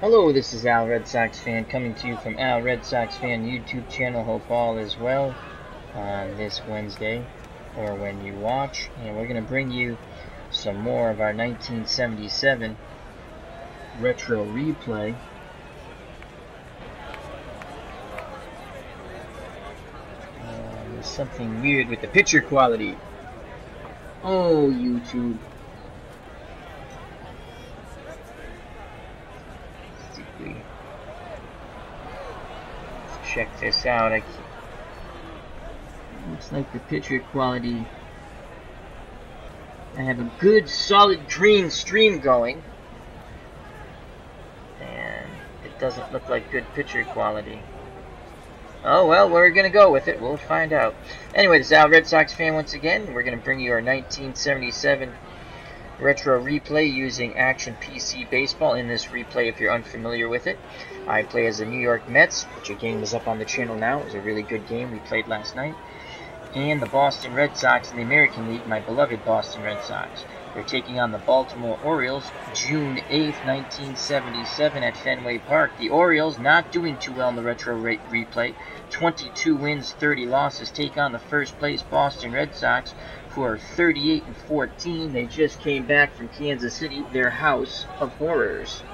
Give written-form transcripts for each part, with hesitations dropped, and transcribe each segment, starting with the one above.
Hello, this is Al Red Sox Fan coming to you from Al Red Sox Fan YouTube channel. Hope all is well on this Wednesday or when you watch. And we're going to bring you some more of our 1977 retro replay. There's something weird with the picture quality. Oh, YouTube. Check this out. Looks like the picture quality. I have a good solid green stream going, and it doesn't look like good picture quality. Oh well, we're gonna go with it. We'll find out. Anyway, this is Al Red Sox Fan once again. We're gonna bring you our 1977 retro replay using Action PC Baseball. In this replay, if you're unfamiliar with it, I play as the New York Mets, which a game is up on the channel now. It was a really good game we played last night. And the Boston Red Sox in the American League, my beloved Boston Red Sox. They're taking on the Baltimore Orioles June 8th, 1977 at Fenway Park. The Orioles not doing too well in the retro replay. 22 wins, 30 losses. Take on the first place Boston Red Sox, who are 38-14. They just came back from Kansas City, their house of horrors.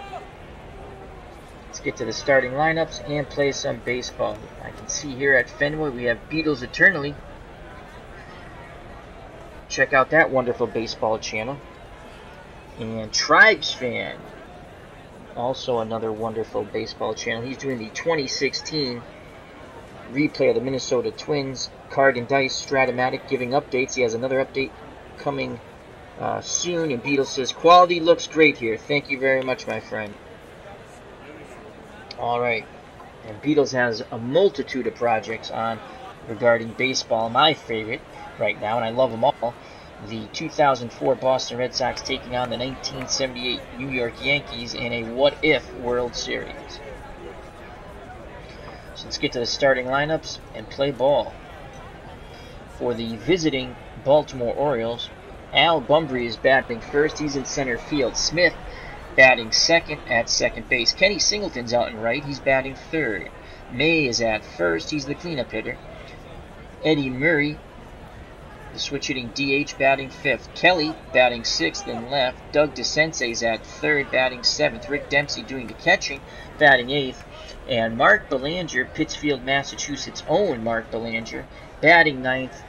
Let's get to the starting lineups and play some baseball. I can see here at Fenway we have Beatles Eternally. Check out that wonderful baseball channel. And Tribes Fan, also another wonderful baseball channel. He's doing the 2016 replay of the Minnesota Twins. Card and Dice Stratomatic giving updates. He has another update coming soon. And Beatles says, quality looks great here. Thank you very much, my friend. Alright. And Beatles has a multitude of projects on regarding baseball. My favorite right now, and I love them all, the 2004 Boston Red Sox taking on the 1978 New York Yankees in a what-if World Series. So let's get to the starting lineups and play ball. For the visiting Baltimore Orioles, Al Bumbry is batting first. He's in center field. Smith batting second at second base. Kenny Singleton's out in right. He's batting third. May is at first. He's the cleanup hitter. Eddie Murray, the switch hitting DH, batting fifth. Kelly batting sixth and left. Doug DeCense's at third, batting seventh. Rick Dempsey doing the catching, batting eighth. And Mark Belanger, Pittsfield, Massachusetts' own Mark Belanger, batting ninth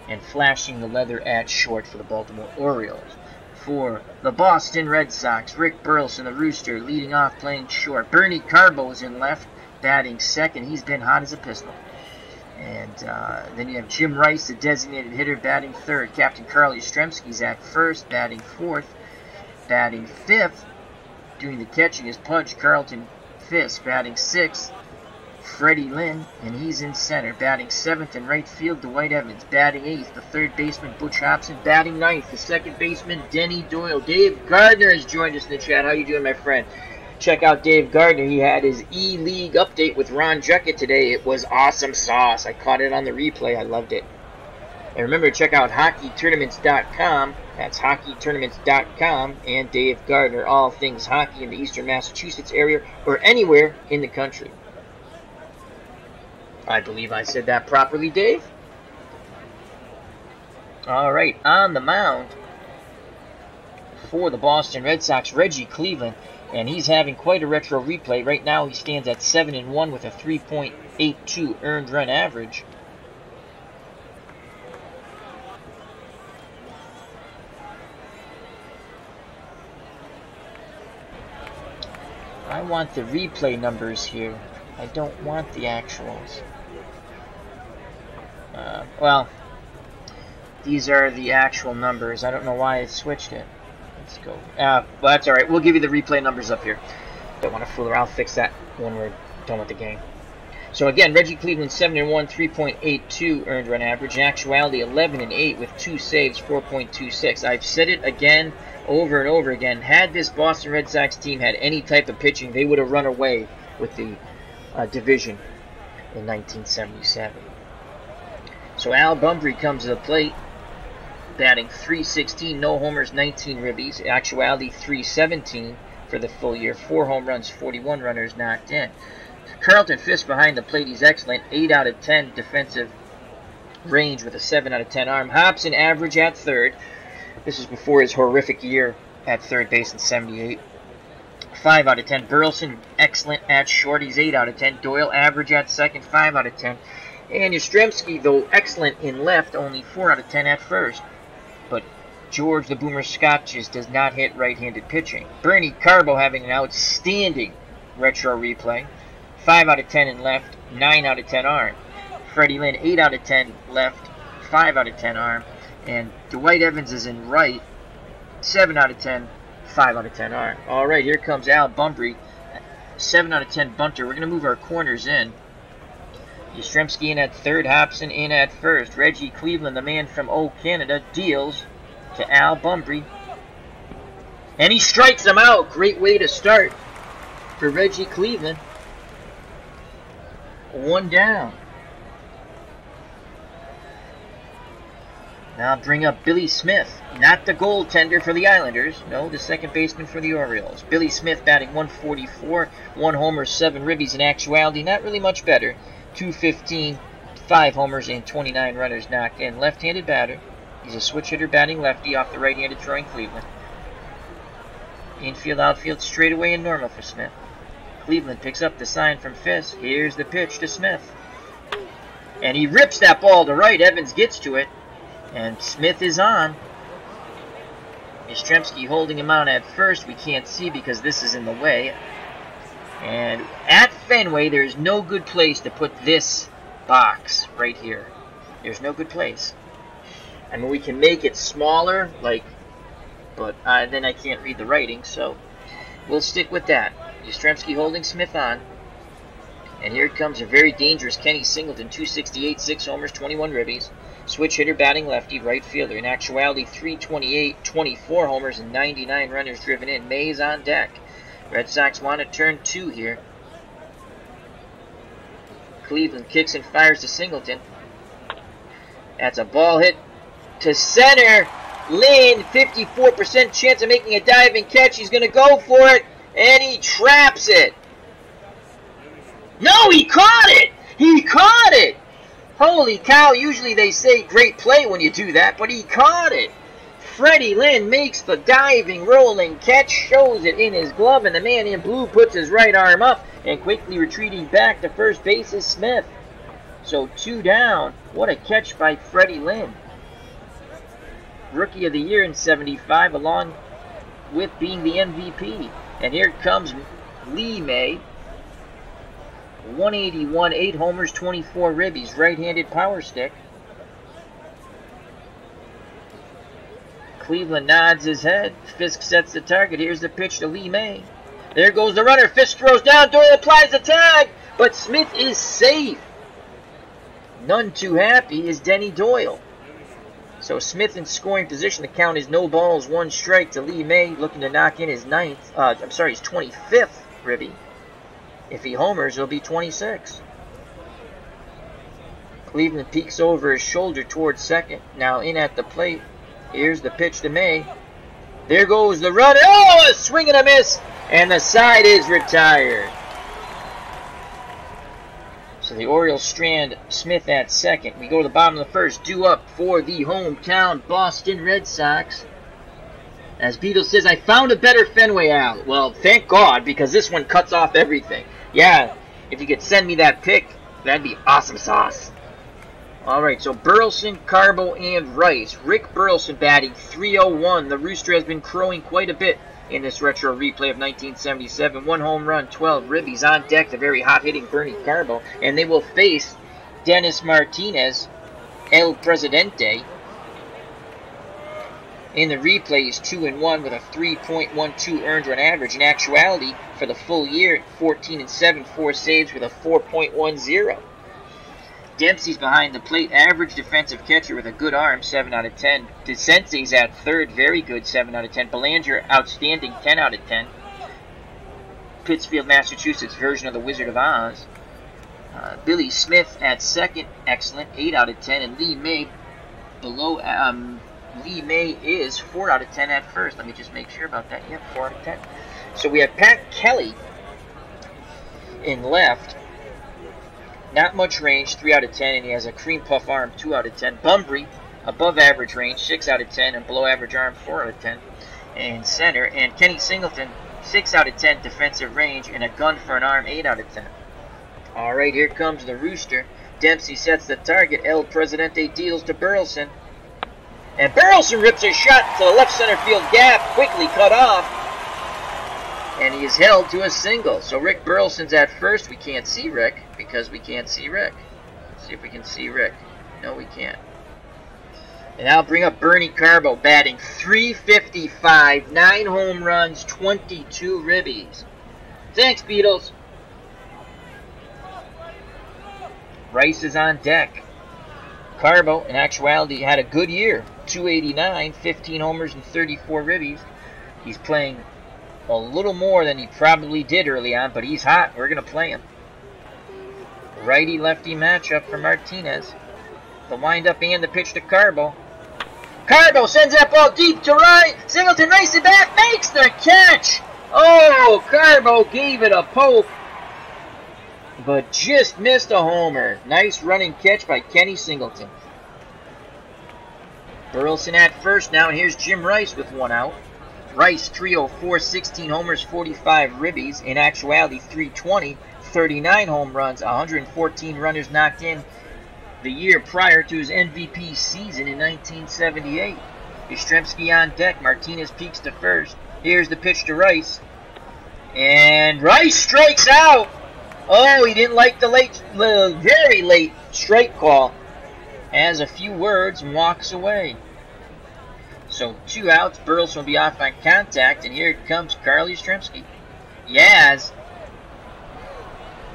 and flashing the leather at short for the Baltimore Orioles. For the Boston Red Sox, Rick Burleson, the Rooster, leading off playing short. Bernie Carbo is in left, batting second. He's been hot as a pistol. And then you have Jim Rice, the designated hitter, batting third. Captain Carl Yastrzemski's at first, batting fourth. Batting fifth, doing the catching, is Pudge Carlton Fisk, batting sixth. Freddie Lynn, and he's in center, batting seventh. In right field, Dwight Evans, batting eighth. The third baseman, Butch Hobson, batting ninth. The second baseman, Denny Doyle. Dave Gardner has joined us in the chat. How you doing, my friend? Check out Dave Gardner. He had his E-League update with Ron Juckett today. It was awesome sauce. I caught it on the replay. I loved it. And remember, check out hockeytournaments.com. That's hockeytournaments.com. And Dave Gardner. All things hockey in the eastern Massachusetts area or anywhere in the country. I believe I said that properly, Dave. Alright, on the mound for the Boston Red Sox, Reggie Cleveland. And he's having quite a retro replay. Right now he stands at 7-1 with a 3.82 earned run average. I want the replay numbers here. I don't want the actuals. Well, these are the actual numbers. I don't know why I switched it. Let's go. Well, that's alright. We'll give you the replay numbers up here. Don't want to fool around. I'll fix that when we're done with the game. So again, Reggie Cleveland 7-1, 3.82 earned run average. In actuality, 11-8 with 2 saves, 4.26. I've said it again, over and over again. Had this Boston Red Sox team had any type of pitching, they would have run away with the division in 1977. So Al Bumbry comes to the plate, batting .316, no homers, 19 ribbies. Actuality .317 for the full year. 4 home runs, 41 runners knocked in. Carlton Fisk behind the plate, he's excellent. 8 out of 10 defensive range with a 7 out of 10 arm. Hobson average at third. This is before his horrific year at third base in 78. 5 out of 10. Burleson, excellent at short. He's 8 out of 10. Doyle, average at second, 5 out of 10. And Yastrzemski, though excellent in left, only 4 out of 10 at first. But George the Boomer Scott just does not hit right-handed pitching. Bernie Carbo having an outstanding retro replay. 5 out of 10 in left, 9 out of 10 arm. Freddie Lynn, 8 out of 10 left, 5 out of 10 arm. And Dwight Evans is in right, 7 out of 10, 5 out of 10 arm. All right, here comes Al Bunbury, 7 out of 10 bunter. We're going to move our corners in. Yastrzemski in at third, Hobson in at first. Reggie Cleveland, the man from old Canada, deals to Al Bunbury. And he strikes him out. Great way to start for Reggie Cleveland. 1 down. Now bring up Billy Smith, not the goaltender for the Islanders. No, the second baseman for the Orioles. Billy Smith batting 144, 1 homer, 7 ribbies. In actuality, not really much better. 215, 5 homers, and 29 runners knocked in. Left-handed batter. He's a switch hitter batting lefty off the right-handed throwing Cleveland. Infield, outfield, straightaway and normal for Smith. Cleveland picks up the sign from Fisk. Here's the pitch to Smith. And he rips that ball to right. Evans gets to it. And Smith is on. Yastrzemski holding him on at first. We can't see because this is in the way. And at Fenway, there's no good place to put this box right here. There's no good place. I mean, we can make it smaller, but then I can't read the writing, so we'll stick with that. Yastrzemski holding Smith on. And here comes a very dangerous Kenny Singleton, 268, 6 homers, 21 ribbies. Switch hitter batting lefty, right fielder. In actuality, 328, 24 homers, and 99 runners driven in. Mays on deck. Red Sox want to turn 2 here. Cleveland kicks and fires to Singleton. That's a ball hit to center. Lynn, 54% chance of making a diving catch. He's going to go for it, and he traps it. No, he caught it! He caught it! Holy cow, usually they say great play when you do that, but he caught it. Freddie Lynn makes the diving, rolling catch, shows it in his glove, and the man in blue puts his right arm up, and quickly retreating back to first base is Smith. So 2 down. What a catch by Freddie Lynn. Rookie of the Year in 75, along with being the MVP. And here comes Lee May. 181, 8 homers, 24 ribbies, right-handed power stick. Cleveland nods his head. Fisk sets the target. Here's the pitch to Lee May. There goes the runner. Fisk throws down. Doyle applies the tag, but Smith is safe. None too happy is Denny Doyle. So Smith in scoring position. The count is no balls, 1 strike to Lee May, looking to knock in his his 25th ribby. If he homers, he'll be 26. Cleveland peeks over his shoulder towards second. Now in at the plate. Here's the pitch to May. There goes the runner. Oh, a swing and a miss. And the side is retired. So the Orioles strand Smith at second. We go to the bottom of the first. Due up for the hometown Boston Red Sox. As Beatles says, I found a better Fenway out. Well, thank God, because this one cuts off everything. Yeah, if you could send me that pic, that'd be awesome sauce. Alright, so Burleson, Carbo, and Rice. Rick Burleson batting 301. The Rooster has been crowing quite a bit in this retro replay of 1977. 1 home run, 12 ribbies. On deck, the very hot-hitting Bernie Carbo. And they will face Dennis Martinez, El Presidente. In the replay, he's 2-1 with a 3.12 earned run average. In actuality, for the full year, 14-7, 4 saves with a 4.10. Dempsey's behind the plate, average defensive catcher with a good arm, 7 out of 10. DeCense's at third, very good, 7 out of 10. Belanger, outstanding, 10 out of 10. Pittsfield, Massachusetts version of the Wizard of Oz. Billy Smith at second, excellent, 8 out of 10. And Lee May below. Lee May is 4 out of 10 at first. Let me just make sure about that. Yep, 4 out of 10. So we have Pat Kelly in left. Not much range, 3 out of 10, and he has a cream puff arm, 2 out of 10. Bumbry, above average range, 6 out of 10, and below average arm, 4 out of 10. In center, and Kenny Singleton, 6 out of 10 defensive range, and a gun for an arm, 8 out of 10. All right, here comes the Rooster. Dempsey sets the target. El Presidente deals to Burleson. And Burleson rips a shot to the left center field gap, quickly cut off. And he is held to a single. So Rick Burleson's at first. We can't see Rick because we can't see Rick. Let's see if we can see Rick. No, we can't. And I'll bring up Bernie Carbo, batting .355, 9 home runs, 22 ribbies. Thanks, Beatles. Rice is on deck. Carbo, in actuality, had a good year. .289, 15 homers and 34 ribbies. He's playing a little more than he probably did early on, but he's hot. We're going to play him. Righty-lefty matchup for Martinez. The windup and the pitch to Carbo. Carbo sends that ball deep to right. Singleton races it back, makes the catch. Oh, Carbo gave it a poke, but just missed a homer. Nice running catch by Kenny Singleton. Burleson at first now, and here's Jim Rice with 1 out. Rice, 304, 16 homers, 45 ribbies. In actuality, 320, 39 home runs, 114 runners knocked in the year prior to his MVP season in 1978. Yastrzemski on deck. Martinez peeks to first. Here's the pitch to Rice. And Rice strikes out. Oh, he didn't like the very late strike call. Has a few words and walks away. So 2 outs. Burleson will be off on contact. And here comes Carl Yastrzemski. Yaz,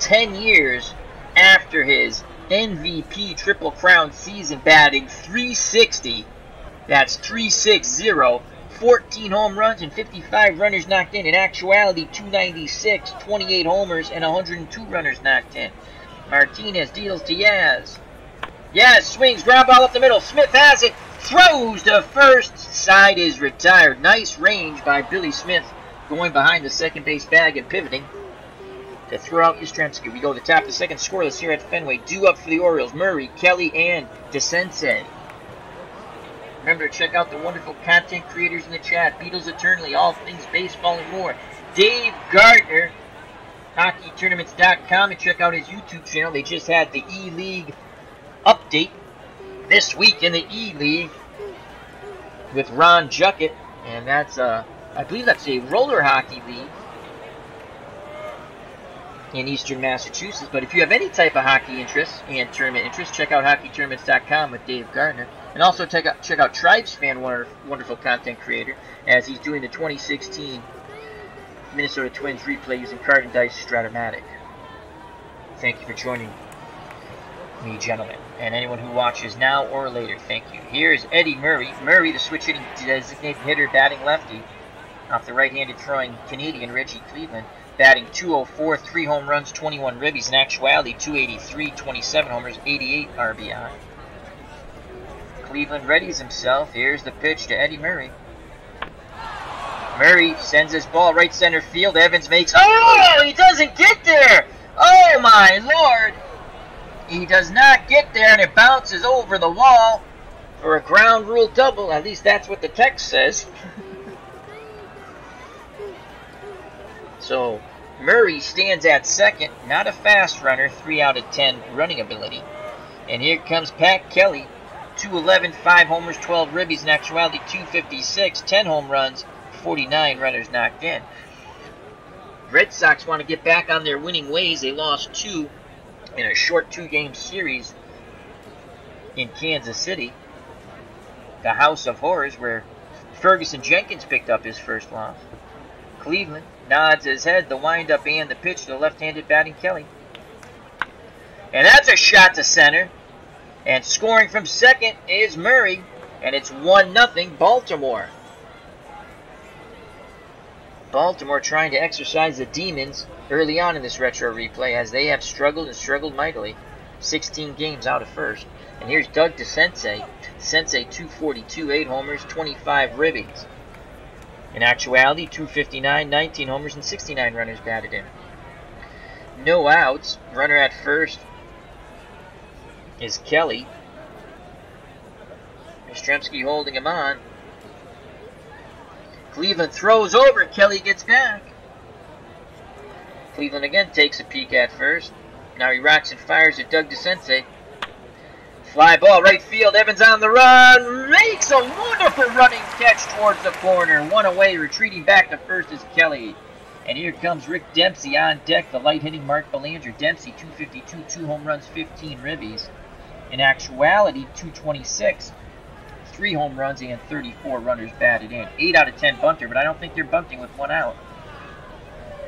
10 years after his MVP Triple Crown season, batting .360. That's .360. 14 home runs and 55 runners knocked in. In actuality, .296, 28 homers and 102 runners knocked in. Martinez deals to Yaz. Yaz swings, ground ball up the middle. Smith has it, throws to first. Side is retired. Nice range by Billy Smith, going behind the second base bag and pivoting to throw out Yastrzemski. We go to the top of the second, scoreless here at Fenway. Due up for the Orioles, Murray, Kelly, and DeSensei. Remember to check out the wonderful content creators in the chat. Beatles Eternally, all things baseball and more. Dave Gardner, HockeyTournaments.com, and check out his YouTube channel. They just had the E-League update this week in the E-League with Ron Juckett. And that's, I believe that's a roller hockey league in Eastern Massachusetts. But if you have any type of hockey interest and tournament interest, check out HockeyTournaments.com with Dave Gardner. And also check out Tribes Fan, wonderful content creator, as he's doing the 2016 Minnesota Twins replay using Card and Dice Stratomatic. Thank you for joining me, gentlemen. And anyone who watches now or later, thank you. Here's Eddie Murray. Murray, the switch-hitting designated hitter, batting lefty, off the right-handed throwing Canadian Reggie Cleveland. Batting .204, 3 home runs, 21 ribbies. In actuality, .283, 27 homers, 88 RBI. Cleveland readies himself. Here's the pitch to Eddie Murray. Murray sends his ball right center field. Evans makes... Oh, he doesn't get there! Oh, my Lord! He does not get there, and it bounces over the wall for a ground rule double. At least that's what the text says. So Murray stands at second, not a fast runner, 3 out of 10 running ability. And here comes Pat Kelly, 211, 5 homers, 12 ribbies. In actuality, 256, 10 home runs, 49 runners knocked in. Red Sox want to get back on their winning ways. They lost 2 in a short 2-game series in Kansas City, the House of Horrors, where Ferguson Jenkins picked up his first loss. Cleveland nods his head, the windup and the pitch to the left-handed batting Kelly. And that's a shot to center. And scoring from second is Murray. And it's 1-0 Baltimore. Baltimore trying to exercise the demons early on in this retro replay, as they have struggled and struggled mightily. 16 games out of first. And here's Doug DeSensei. Sensei 242, 8 homers, 25 ribbies. In actuality, 259, 19 homers, and 69 runners batted in. No outs. Runner at first is Kelly. Yastrzemski holding him on. Cleveland throws over. Kelly gets back. Cleveland again takes a peek at first. Now he rocks and fires at Doug DeCense. Fly ball right field. Evans on the run. Makes a wonderful running catch towards the corner. One away. Retreating back to first is Kelly. And here comes Rick Dempsey on deck. The light-hitting Mark Belanger. Dempsey, 252, 2 home runs, 15 ribbies. In actuality, 226, 3 home runs, and 34 runners batted in. 8 out of 10 bunter, but I don't think they're bunting with 1 out.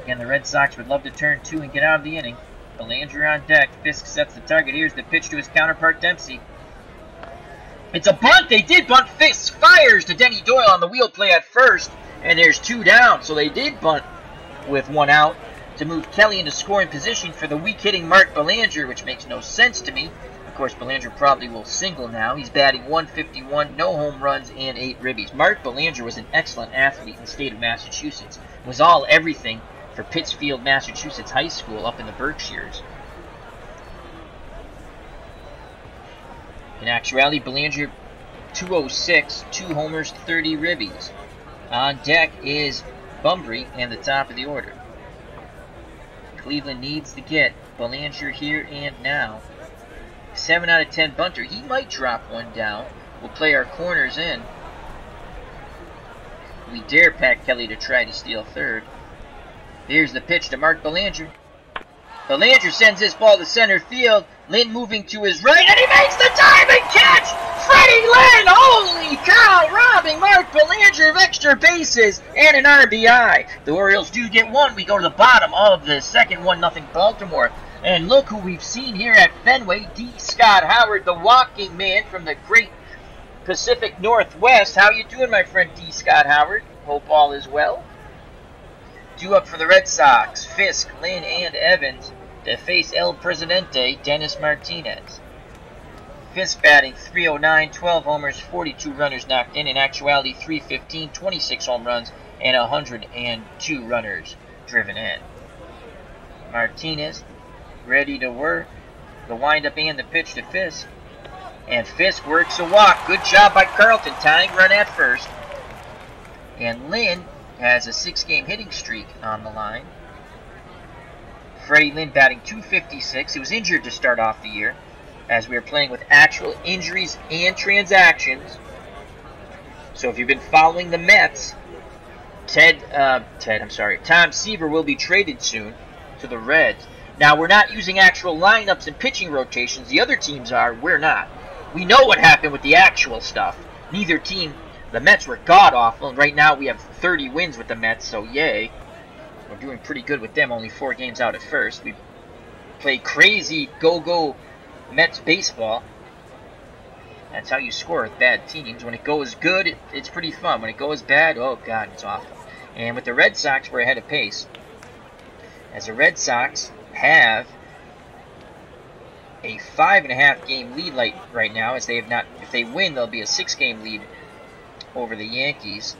Again, the Red Sox would love to turn 2 and get out of the inning. Belanger on deck. Fisk sets the target. Here's the pitch to his counterpart, Dempsey. It's a bunt. They did bunt. Fisk fires to Denny Doyle on the wheel play at first, and there's 2 down. So they did bunt with 1 out to move Kelly into scoring position for the weak-hitting Mark Belanger, which makes no sense to me. Of course, Belanger probably will single now. He's batting 151, no home runs, and 8 ribbies. Mark Belanger was an excellent athlete in the state of Massachusetts. Was all everything for Pittsfield, Massachusetts High School up in the Berkshires. In actuality, Belanger 206, 2 homers, 30 ribbies. On deck is Bumbry and the top of the order. Cleveland needs to get Belanger here and now. 7 out of 10 bunter. He might drop 1 down. We'll play our corners in. We dare Pat Kelly to try to steal third. Here's the pitch to Mark Belanger. Belanger sends this ball to center field. Lynn moving to his right, and he makes the diving catch! Freddie Lynn! Holy cow! Robbing Mark Belanger of extra bases and an RBI. The Orioles do get 1. We go to the bottom of the second, 1-0 Baltimore. And look who we've seen here at Fenway. D. Scott Howard, the walking man from the great Pacific Northwest. How you doing, my friend D. Scott Howard? Hope all is well. Due up for the Red Sox, Fisk, Lynn, and Evans to face El Presidente, Dennis Martinez. Fisk batting 309, 12 homers, 42 runners knocked in. In actuality, 315, 26 home runs, and 102 runners driven in. Martinez ready to work. The windup and the pitch to Fisk. And Fisk works a walk. Good job by Carlton, tying run at first. And Lynn has a 6-game hitting streak on the line. Freddie Lynn batting 256. He was injured to start off the year, as we are playing with actual injuries and transactions. So if you've been following the Mets, Tom Seaver will be traded soon to the Reds. Now, we're not using actual lineups and pitching rotations. The other teams are. We're not. We know what happened with the actual stuff. Neither team, the Mets were god-awful, and right now we have 30 wins with the Mets, so yay. We're doing pretty good with them, only 4 games out at first. We play crazy go-go Mets baseball. That's how you score with bad teams. When it goes good, it's pretty fun. When it goes bad, oh god, it's awful. And with the Red Sox, we're ahead of pace. As the Red Sox have a 5.5 game lead right now, as they have not. If they win, there'll be a 6-game lead over the Yankees.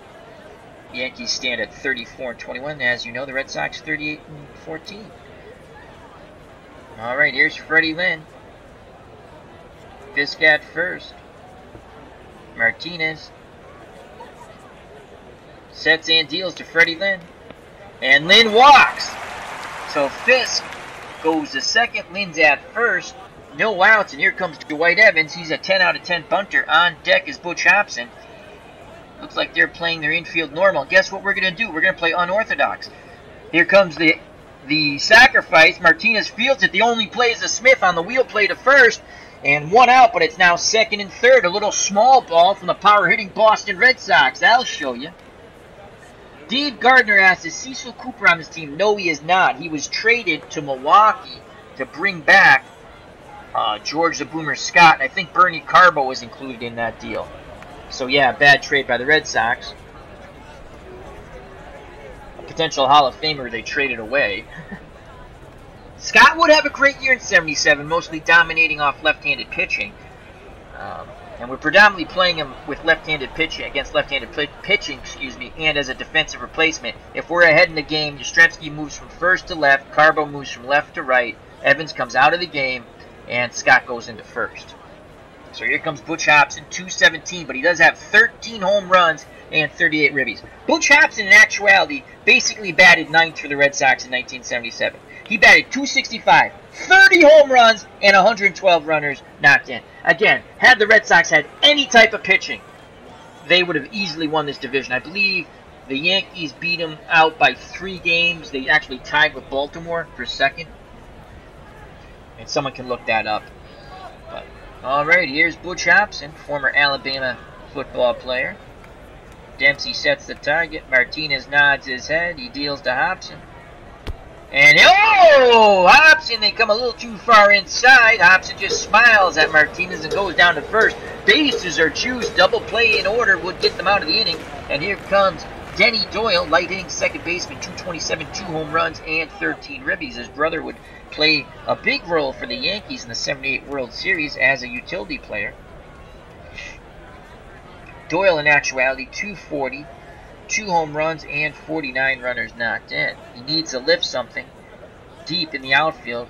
The Yankees stand at 34-21. As you know, the Red Sox 38-14. All right, here's Freddie Lynn. Fisk at first. Martinez sets and deals to Freddie Lynn, and Lynn walks. So Fisk goes to second. Lynn's at first. No outs, and here comes Dwight Evans. He's a 10 out of 10 bunter. On deck is Butch Hobson. Looks like they're playing their infield normal. Guess what we're going to do? We're going to play unorthodox. Here comes the sacrifice. Martinez fields it. The only play is a Smith on the wheel play to first. And 1 out, but it's now second and third. A little small ball from the power-hitting Boston Red Sox. I'll show you. Dave Gardner asks, is Cecil Cooper on this team? No, he is not. He was traded to Milwaukee to bring back George the Boomer Scott. And I think Bernie Carbo was included in that deal. So, yeah, bad trade by the Red Sox. A potential Hall of Famer they traded away. Scott would have a great year in '77, mostly dominating off left-handed pitching. And we're predominantly playing him with left-handed pitching, against left-handed pitching, and as a defensive replacement. If we're ahead in the game, Yastrzemski moves from first to left, Carbo moves from left to right, Evans comes out of the game, and Scott goes into first. So here comes Butch Hobson, 217, but he does have 13 home runs and 38 ribbies. Butch Hobson, in actuality, basically batted ninth for the Red Sox in 1977. He batted 265, 30 home runs, and 112 runners knocked in. Again, had the Red Sox had any type of pitching, they would have easily won this division. I believe the Yankees beat them out by 3 games. They actually tied with Baltimore for second. And someone can look that up. But, all right, here's Butch Hobson, former Alabama football player. Dempsey sets the target. Martinez nods his head. He deals to Hobson. And, oh, Hobson, they come a little too far inside. Hobson just smiles at Martinez and goes down to first. Bases are juiced. Double play in order would get them out of the inning. And here comes Denny Doyle, light-hitting second baseman, 227, 2 home runs, and 13 ribbies. His brother would play a big role for the Yankees in the '78 World Series as a utility player. Doyle, in actuality, 240, 2 home runs, and 49 runners knocked in. He needs to lift something deep in the outfield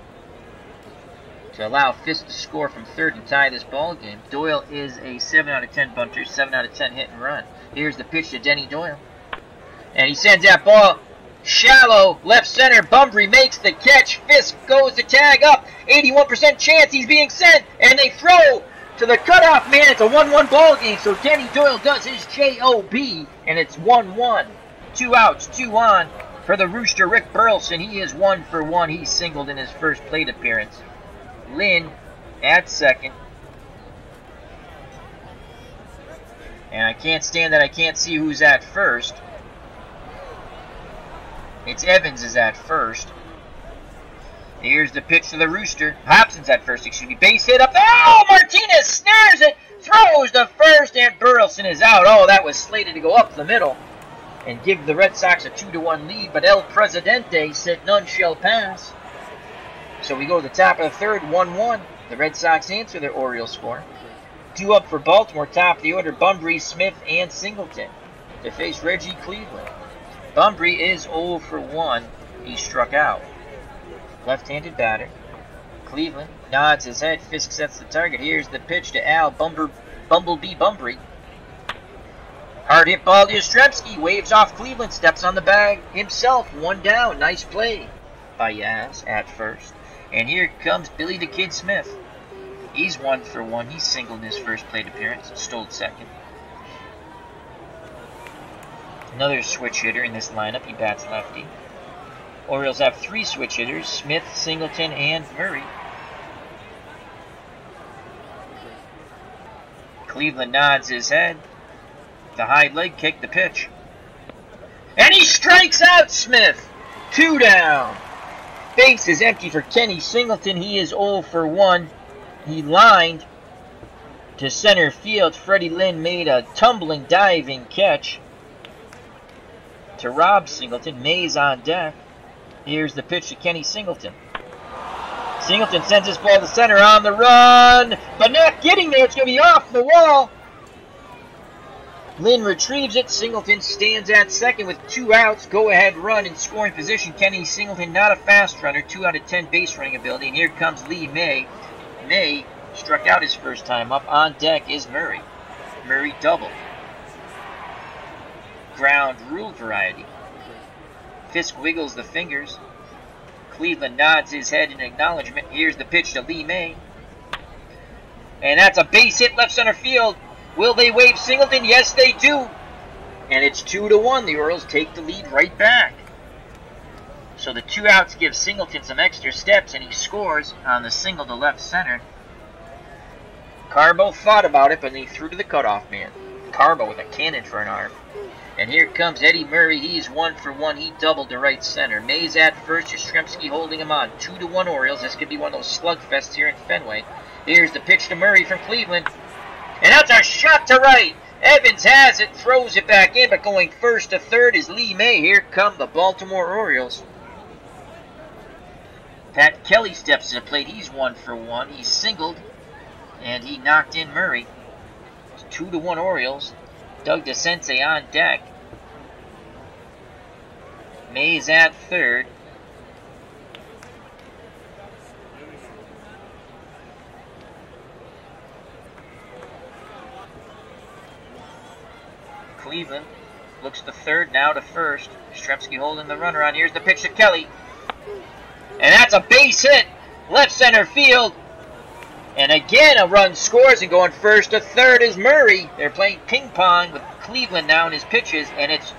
to allow Fisk to score from third and tie this ball game. Doyle is a 7 out of 10 bunter, 7 out of 10 hit and run. Here's the pitch to Denny Doyle. And he sends that ball shallow, left center. Bunbury makes the catch. Fisk goes to tag up. 81% chance he's being sent. And they throw to the cutoff man. It's a 1-1 ball game. So Denny Doyle does his J-O-B. And it's 1-1. 2 outs, 2 on for the Rooster, Rick Burleson. He is 1 for 1. He singled in his first plate appearance. Lynn at second. And I can't stand that I can't see who's at first. It's Evans is at first. Here's the pitch to the Rooster. Hobson's at first, excuse me. Base hit up. Oh, Martinez snares it. Throws to first, and Burleson is out. Oh, that was slated to go up the middle and give the Red Sox a 2-1 lead. But El Presidente said none shall pass. So we go to the top of the third, 1-1. The Red Sox answer their Orioles score. 2 up for Baltimore, top of the order, Bunbury, Smith, and Singleton to face Reggie Cleveland. Bunbury is 0 for 1. He struck out. Left-handed batter. Cleveland nods his head. Fisk sets the target. Here's the pitch to Al Bumblebee Bunbury. Hard hit ball to Yastrzemski. Waves off Cleveland. Steps on the bag himself. 1 down. Nice play by Yaz at first. And here comes Billy the Kid Smith. He's 1 for 1. He's singled in his first plate appearance. Stole second. Another switch hitter in this lineup. He bats lefty. Orioles have 3 switch hitters. Smith, Singleton, and Murray. Cleveland nods his head. The high leg kick, the pitch. And he strikes out Smith. 2 down. Base is empty for Kenny Singleton. He is 0 for 1. He lined to center field. Freddie Lynn made a tumbling, diving catch to Rob Singleton. Mays on deck. Here's the pitch to Kenny Singleton. Singleton sends his ball to center on the run, but not getting there. It's going to be off the wall. Lynn retrieves it. Singleton stands at second with 2 outs. Go-ahead run in scoring position. Kenny Singleton, not a fast runner, 2 out of 10 base running ability. And here comes Lee May. May struck out his first time up. On deck is Murray. Murray double. Ground rule variety. Fisk wiggles the fingers. Cleveland nods his head in acknowledgement. Here's the pitch to Lee May. And that's a base hit left center field. Will they wave Singleton? Yes, they do. And it's 2-1. The Orioles take the lead right back. So the 2 outs give Singleton some extra steps, and he scores on the single to left center. Carbo thought about it, but he threw to the cutoff man. Carbo with a cannon for an arm. And here comes Eddie Murray. He's 1 for 1. He doubled to right center. Mays at first. Yastrzemski holding him on. 2-1 Orioles. This could be one of those slugfests here in Fenway. Here's the pitch to Murray from Cleveland. And that's a shot to right. Evans has it. Throws it back in. But going first to third is Lee May. Here come the Baltimore Orioles. Pat Kelly steps to the plate. He's 1 for 1. He's singled. And he knocked in Murray. It's 2-1 Orioles. Doug DeSense on deck. Mays at third. Cleveland looks to third, now to first. Yastrzemski holding the runner on. Here's the pitch to Kelly. And that's a base hit. Left center field. And again, a run scores, and going first to third is Murray. They're playing ping pong with Cleveland now in his pitches, and it's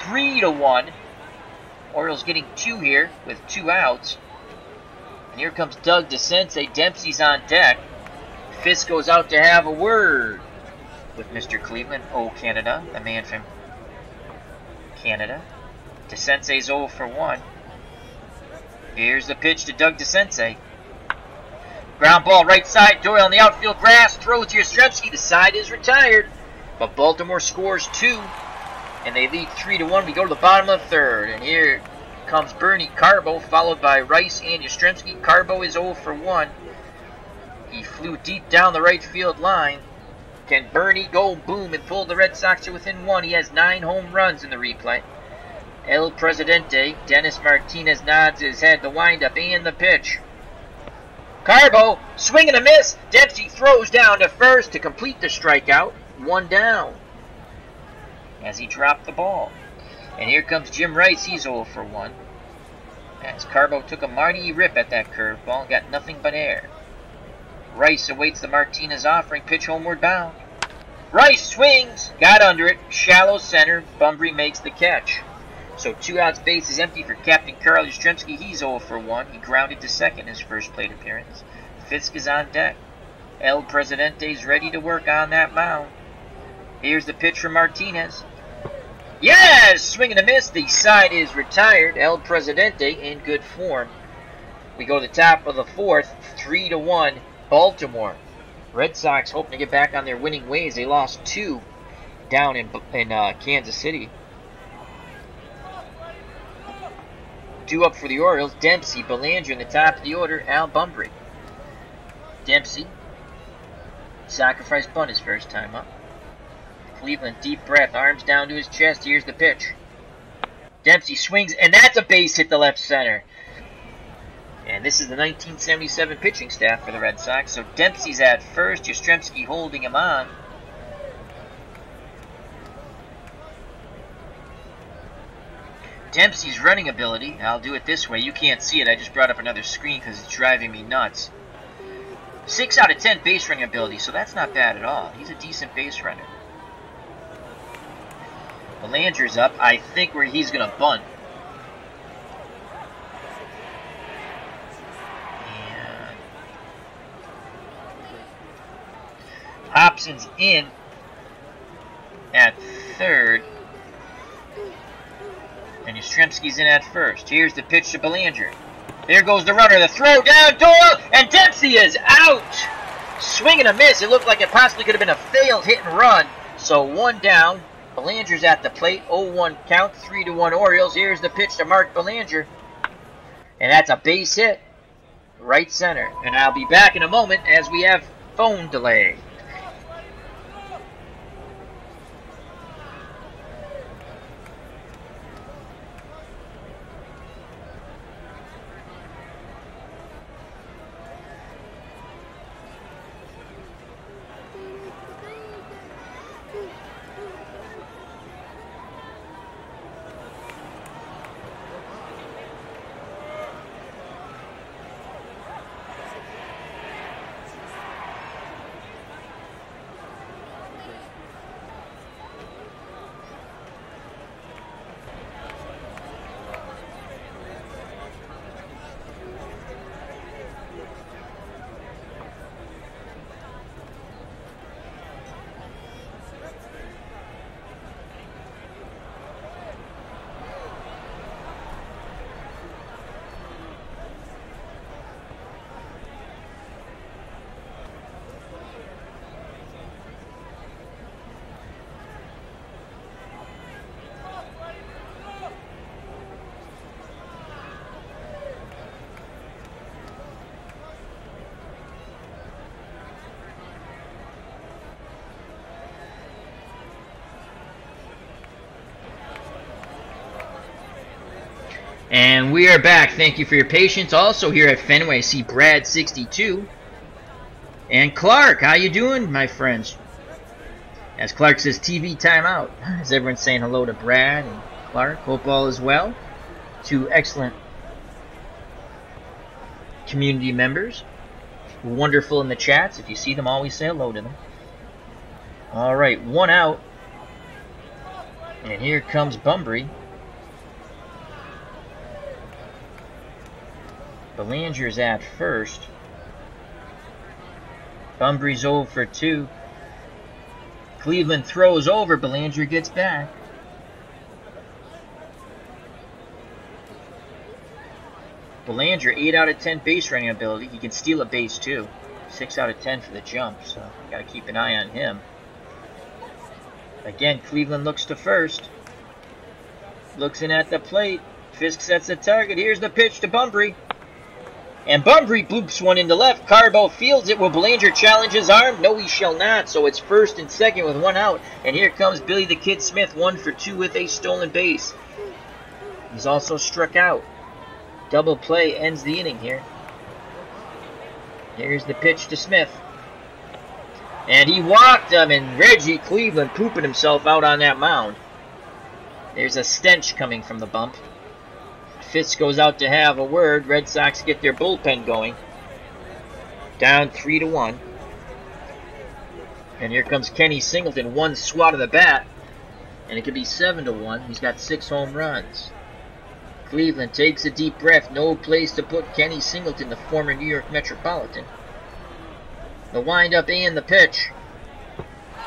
3-1. Orioles getting 2 here with 2 outs. And here comes Doug DeSense. Dempsey's on deck. Fisk goes out to have a word with Mr. Cleveland. Oh, Canada, the man from Canada. DeSense's 0 for 1. Here's the pitch to Doug DeSense. Ground ball right side. Doyle on the outfield grass. Throws to Yastrzemski. The side is retired. But Baltimore scores 2. And they lead 3-1. We go to the bottom of the third. And here comes Bernie Carbo, followed by Rice and Yastrzemski. Carbo is 0 for 1. He flew deep down the right field line. Can Bernie go boom and pull the Red Sox to within 1? He has 9 home runs in the replay. El Presidente. Dennis Martinez nods his head. The windup and the pitch. Carbo, swing and a miss. Dempsey throws down to first to complete the strikeout. 1 down as he dropped the ball. And here comes Jim Rice. He's 0 for 1. As Carbo took a mighty rip at that curveball and got nothing but air. Rice awaits the Martinez offering. Pitch homeward bound. Rice swings. Got under it. Shallow center. Bumbry makes the catch. So 2 outs, base is empty for Captain Carl Yastrzemski. He's 0 for 1. He grounded to second his first plate appearance. Fisk is on deck. El Presidente's ready to work on that mound. Here's the pitch from Martinez. Yes! Swing and a miss. The side is retired. El Presidente in good form. We go to the top of the fourth. 3-1 Baltimore. Red Sox hoping to get back on their winning ways. They lost 2 down in Kansas City. 2 up for the Orioles. Dempsey, Belanger in the top of the order. Al Bumbry. Dempsey. Sacrifice bunt his first time up. Cleveland, deep breath. Arms down to his chest. Here's the pitch. Dempsey swings, and that's a base hit to left center. And this is the 1977 pitching staff for the Red Sox. So Dempsey's at first. Yastrzemski holding him on. Dempsey's running ability, I'll do it this way. You can't see it. I just brought up another screen because it's driving me nuts. 6 out of 10 base running ability, so that's not bad at all. He's a decent base runner. Belanger's up. I think where he's going to bunt. And Hobson's in at third. And Yastrzemski's in at first. Here's the pitch to Belanger. There goes the runner. The throw down. Doyle. And Dempsey is out. Swing and a miss. It looked like it possibly could have been a failed hit and run. So 1 down. Belanger's at the plate. 0-1 count. 3-1 Orioles. Here's the pitch to Mark Belanger. And that's a base hit. Right center. And I'll be back in a moment as we have phone delay. And we are back. Thank you for your patience. Also here at Fenway, I see Brad62 and Clark. How you doing, my friends? As Clark says, TV timeout. As everyone's saying hello to Brad and Clark. Hope all is well. Two excellent community members. Wonderful in the chats. If you see them, always say hello to them. All right, 1 out. And here comes Bunbury. Belanger's at first. Bunbury's 0 for 2. Cleveland throws over. Belanger gets back. Belanger, 8 out of 10 base running ability. He can steal a base too. 6 out of 10 for the jump, so got to keep an eye on him. Again, Cleveland looks to first. Looks in at the plate. Fisk sets the target. Here's the pitch to Bunbury. And Bunbury bloops one into left. Carbo fields it. Will Belanger challenge his arm? No, he shall not. So it's first and second with 1 out. And here comes Billy the Kid Smith, 1 for 2 with a stolen base. He's also struck out. Double play ends the inning here. Here's the pitch to Smith. And he walked him, and Reggie Cleveland pooping himself out on that mound. There's a stench coming from the bump. Fisk goes out to have a word. Red Sox get their bullpen going. Down 3-1. And here comes Kenny Singleton. 1 swat of the bat. And it could be 7-1. He's got 6 home runs. Cleveland takes a deep breath. No place to put Kenny Singleton, the former New York Metropolitan. The windup and the pitch.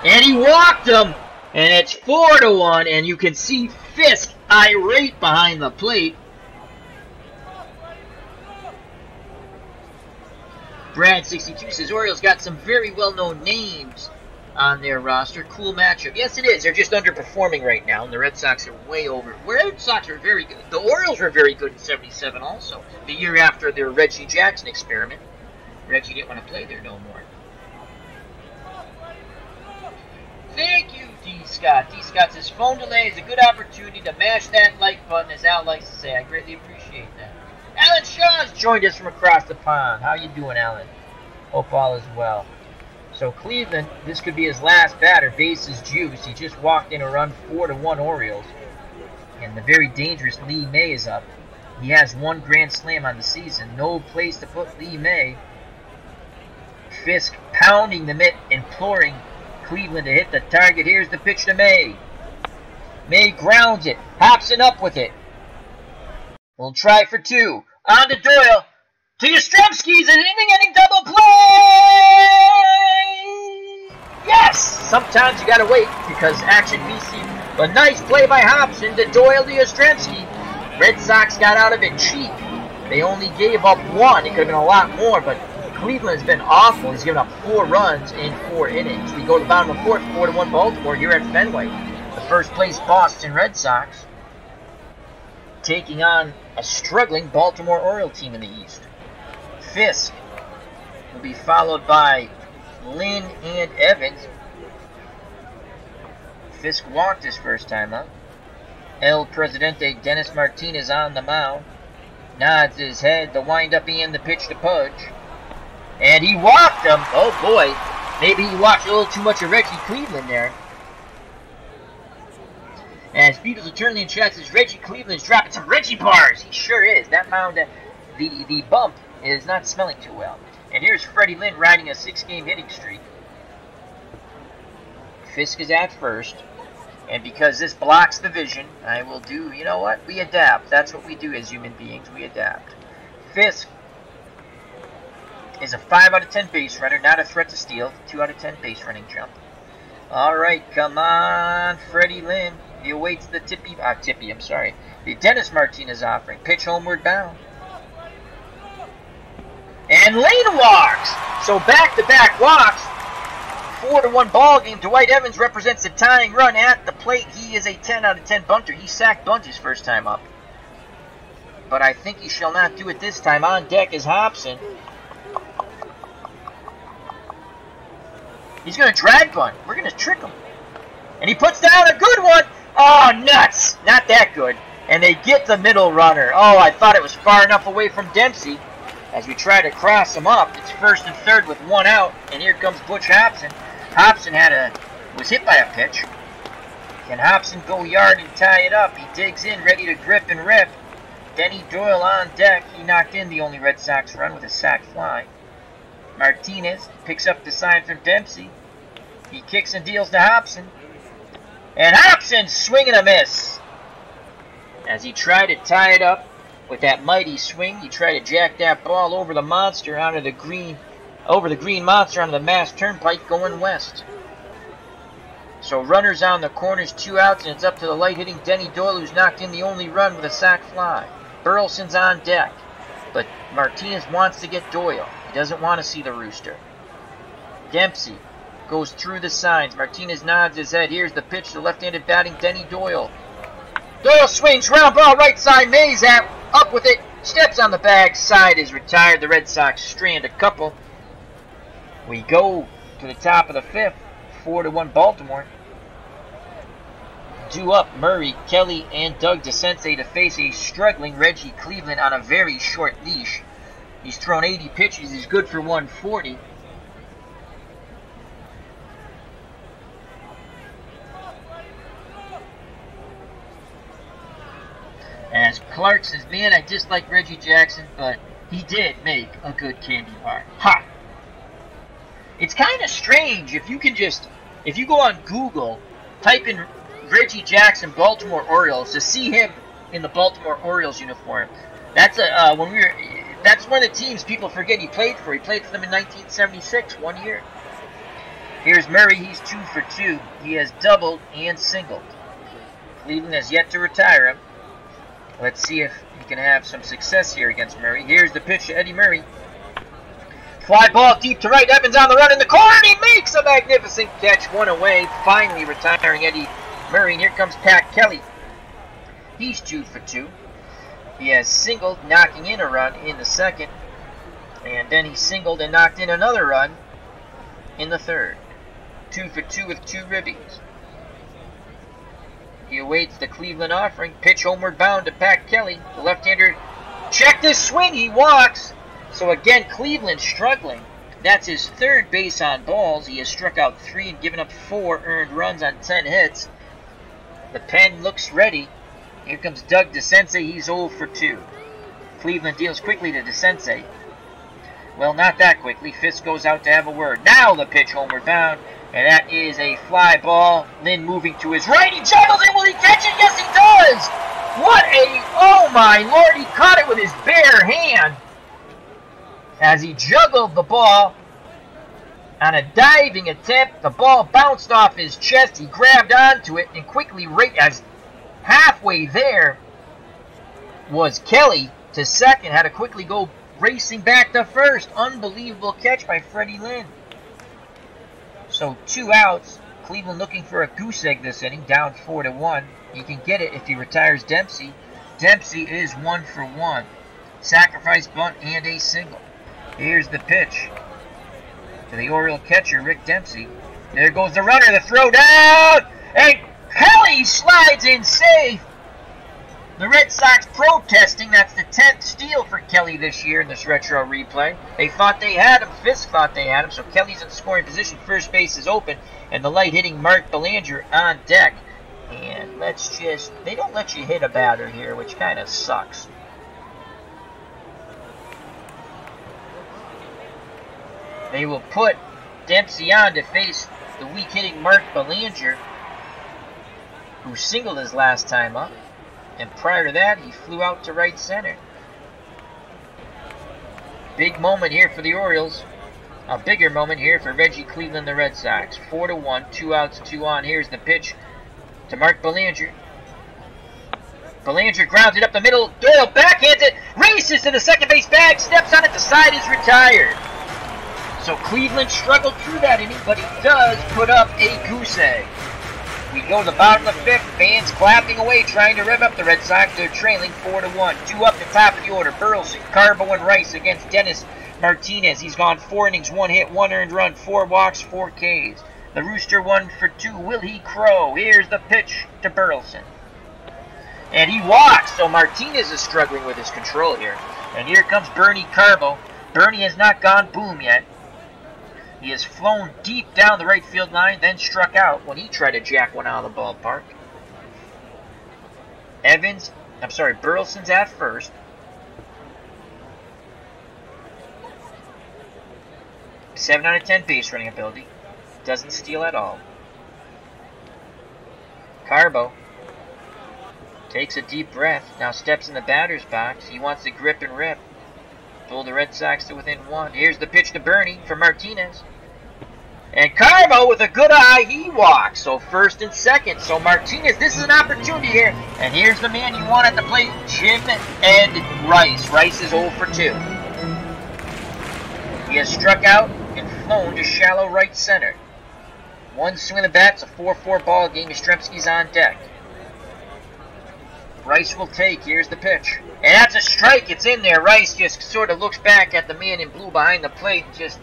And he walked him. And it's 4-1. And you can see Fisk irate behind the plate. Brad62 says, Orioles got some very well-known names on their roster. Cool matchup. Yes, it is. They're just underperforming right now, and the Red Sox are way over. The Red Sox are very good. The Orioles were very good in '77 also, the year after their Reggie Jackson experiment. Reggie didn't want to play there no more. Thank you, D. Scott. D. Scott says, phone delay is a good opportunity to mash that like button, as Al likes to say. I greatly appreciate that. Alan Shaw's joined us from across the pond. How you doing, Alan? Hope all is well. So Cleveland, this could be his last batter. Bases juiced. He just walked in a run, 4-1 Orioles. And the very dangerous Lee May is up. He has 1 grand slam on the season. No place to put Lee May. Fisk pounding the mitt, imploring Cleveland to hit the target. Here's the pitch to May. May grounds it. Hobson up with it. We'll try for 2. On to Doyle. To Yastrzemski's an inning-ending double play! Yes! Sometimes you gotta wait because action BC. But nice play by Hobson to Doyle to Yastrzemski. Red Sox got out of it cheap. They only gave up 1. It could have been a lot more, but Cleveland has been awful. He's given up 4 runs in 4 innings. We go to the bottom of the 4th, 4-1 Baltimore here at Fenway. The first place Boston Red Sox taking on a struggling Baltimore Orioles team in the East. Fisk will be followed by Lynn and Evans. Fisk walked his first time up. El Presidente Dennis Martinez on the mound. Nods his head, the windup and the pitch to Pudge. And he walked him. Oh boy. Maybe he watched a little too much of Reggie Cleveland there. As Beatles Eternally in chat says, Reggie Cleveland's dropping some Reggie bars. He sure is. That mound, the bump is not smelling too well. And here's Freddie Lynn riding a 6-game hitting streak. Fisk is at first. And because this blocks the vision, I will do, you know what? We adapt. That's what we do as human beings. We adapt. Fisk is a 5 out of 10 base runner. Not a threat to steal. 2 out of 10 base running jump. All right, come on, Freddie Lynn. He awaits the the Dennis Martinez offering. Pitch homeward bound. And Lane walks. So back-to-back walks. 4-1 ball game. Dwight Evans represents the tying run at the plate. He is a 10 out of 10 bunter. He sacked bunt his first time up. But I think he shall not do it this time. On deck is Hobson. He's going to drag bunt. We're going to trick him. And he puts down a good one. Oh, nuts. Not that good. And they get the middle runner. Oh, I thought it was far enough away from Dempsey. As we try to cross him up, it's first and third with one out. And here comes Butch Hobson. Hobson was hit by a pitch. Can Hobson go yard and tie it up? He digs in, ready to grip and rip. Denny Doyle on deck. He knocked in the only Red Sox run with a sac fly. Martinez picks up the sign from Dempsey. He kicks and deals to Hobson. And Hobson swing and a miss. As he tried to tie it up with that mighty swing, he tried to jack that ball over the monster onto the green, over the green monster onto the Mass Turnpike going west. So runners on the corners, 2 outs, and it's up to the light-hitting Denny Doyle, who's knocked in the only run with a sac fly. Burleson's on deck, but Martinez wants to get Doyle. He doesn't want to see the rooster. Dempsey goes through the signs. Martinez nods his head. Here's the pitch to left-handed batting Denny Doyle. Doyle swings, round ball, right side, Mays up with it, steps on the bag, side is retired. The Red Sox strand a couple. We go to the top of the 5th, 4-1 Baltimore. Due up Murray, Kelly, and Doug DeCense to face a struggling Reggie Cleveland on a very short leash. He's thrown 80 pitches, he's good for 140. As Clark says, man, I dislike Reggie Jackson, but he did make a good candy bar. Ha! It's kind of strange if you go on Google, type in Reggie Jackson, Baltimore Orioles, to see him in the Baltimore Orioles uniform. That's that's one of the teams people forget he played for. He played for them in 1976, 1 year. Here's Murray, he's 2 for 2. He has doubled and singled. Cleveland has yet to retire him. Let's see if he can have some success here against Murray. Here's the pitch to Eddie Murray. Fly ball deep to right. Evans on the run in the corner, and he makes a magnificent catch. One away, finally retiring Eddie Murray. And here comes Pat Kelly. He's 2 for 2. He has singled, knocking in a run in the second. And then he singled and knocked in another run in the third. 2 for 2 with 2 ribbies. He awaits the Cleveland offering. Pitch homeward bound to Pat Kelly. The left-hander checked his swing. He walks. So again, Cleveland struggling. That's his 3rd base on balls. He has struck out 3 and given up 4 earned runs on 10 hits. The pen looks ready. Here comes Doug DeCense. He's 0 for 2. Cleveland deals quickly to DeCense. Well, not that quickly. Fisk goes out to have a word. Now the pitch homeward bound. And that is a fly ball. Lynn moving to his right. He juggles it. Will he catch it? Yes, he does. What a... Oh, my Lord. He caught it with his bare hand. As he juggled the ball on a diving attempt, the ball bounced off his chest. He grabbed onto it and quickly, as halfway there was Kelly to second, had to quickly go racing back to first. Unbelievable catch by Freddie Lynn. So 2 outs. Cleveland looking for a goose egg this inning, down 4-1. He can get it if he retires Dempsey. Dempsey is 1 for 1. Sacrifice bunt and a single. Here's the pitch to the Oriole catcher, Rick Dempsey. There goes the runner, the throw down, and Kelly slides in safe. The Red Sox protesting. That's the 10th steal for Kelly this year in this retro replay. They thought they had him. Fisk thought they had him. So Kelly's in scoring position. First base is open. And the light-hitting Mark Belanger on deck. And they don't let you hit a batter here, which kind of sucks. They will put Dempsey on to face the weak-hitting Mark Belanger, who singled his last time up. And prior to that, he flew out to right center. Big moment here for the Orioles. A bigger moment here for Reggie Cleveland, the Red Sox. 4-1, 2 outs, 2 on. Here's the pitch to Mark Belanger. Belanger grounds it up the middle. Doyle backhands it, races to the second base bag, steps on it, the side is retired. So Cleveland struggled through that inning, but he does put up a goose egg. We go to the bottom of the 5th. Fans clapping away, trying to rev up the Red Sox. They're trailing 4-1. 2 up the top of the order. Burleson, Carbo, and Rice against Dennis Martinez. He's gone 4 innings, 1 hit, 1 earned run, 4 walks, 4 Ks. The Rooster 1 for 2. Will he crow? Here's the pitch to Burleson. And he walks, so Martinez is struggling with his control here. And here comes Bernie Carbo. Bernie has not gone boom yet. He has flown deep down the right field line, then struck out when he tried to jack one out of the ballpark. Burleson's at first. 7 out of 10 base running ability. Doesn't steal at all. Carbo takes a deep breath. Now steps in the batter's box. He wants to grip and rip. Pull the Red Sox to within 1. Here's the pitch to Bernie for Martinez. And Carbo with a good eye, he walks. So first and second. So Martinez, this is an opportunity here. And here's the man you want at the plate, Jim Ed Rice. Rice is 0 for 2. He has struck out and flown to shallow right center. One swing of the bat, it's a 4-4 ball game. Yastrzemski's on deck. Rice will take. Here's the pitch. And that's a strike. It's in there. Rice just sort of looks back at the man in blue behind the plate and just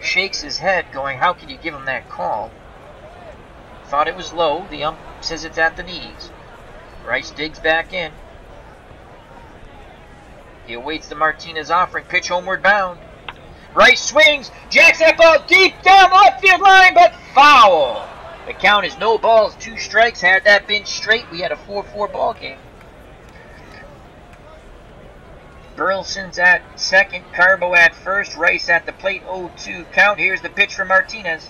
shakes his head going, how could you give him that call? Thought it was low. The ump says it's at the knees. Rice digs back in. He awaits the Martinez offering. Pitch homeward bound. Rice swings, jacks that ball deep down the left field line, but foul. The count is no balls, 2 strikes. Had that been straight, we had a 4-4 ball game. Burleson's at second, Carbo at first, Rice at the plate, 0-2 count. Here's the pitch for Martinez.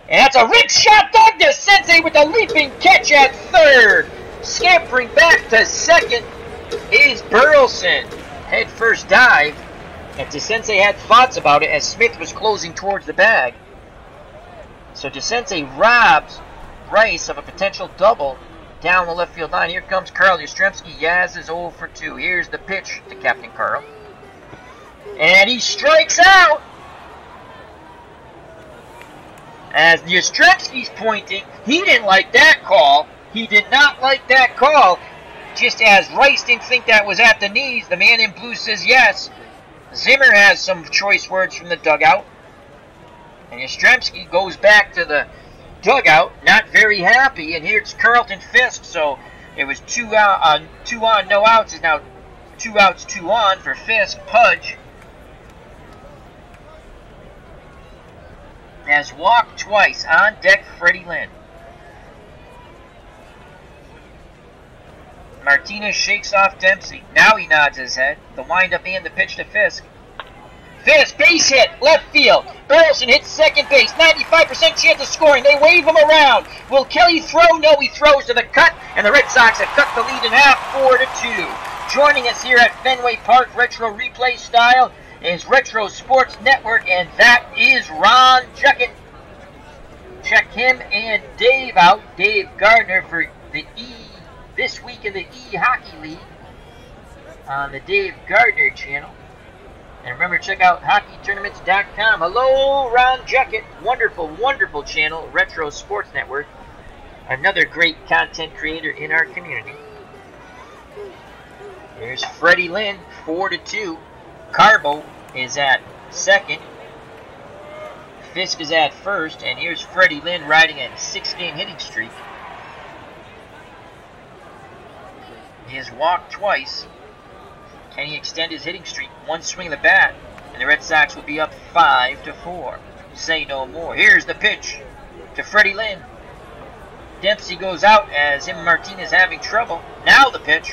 And that's a rip shot dug to Sensei with a leaping catch at third. Scampering back to second is Burleson. Head first dive. And DeSensei had thoughts about it as Smith was closing towards the bag. So DeSensei robs Rice of a potential double down the left field line. Here comes Carl Yastrzemski. Yaz is 0 for 2. Here's the pitch to Captain Carl. And he strikes out. As Yastrzemski's pointing, he didn't like that call. He did not like that call. Just as Rice didn't think that was at the knees, the man in blue says yes. Zimmer has some choice words from the dugout. And Yastrzemski goes back to the dugout, not very happy. And here's Carlton Fisk. So it was 2 on, no outs. Is now 2 outs, 2 on for Fisk. Pudge has walked twice. On deck, Freddie Lynn. Martinez shakes off Dempsey. Now he nods his head. The windup and the pitch to Fisk. Fisk, base hit, left field. Burleson hits second base. 95% chance of scoring. They wave him around. Will Kelly throw? No, he throws to the cut. And the Red Sox have cut the lead in half, 4-2. Joining us here at Fenway Park, retro replay style, is Retro Sports Network, and that is Ron Juckett. Check him and Dave out. Dave Gardner for the This Week in the E-Hockey League on the Dave Gardner channel. And remember, check out hockeytournaments.com. Hello, Ron Juckett. Wonderful, wonderful channel, Retro Sports Network. Another great content creator in our community. There's Freddie Lynn, 4-2. Carbo is at second. Fisk is at first. And here's Freddie Lynn riding a 6-game hitting streak. He has walked twice. Can he extend his hitting streak? One swing of the bat, and the Red Sox will be up 5-4. Say no more. Here's the pitch to Freddie Lynn. Dempsey goes out as him and Martinez having trouble. Now the pitch.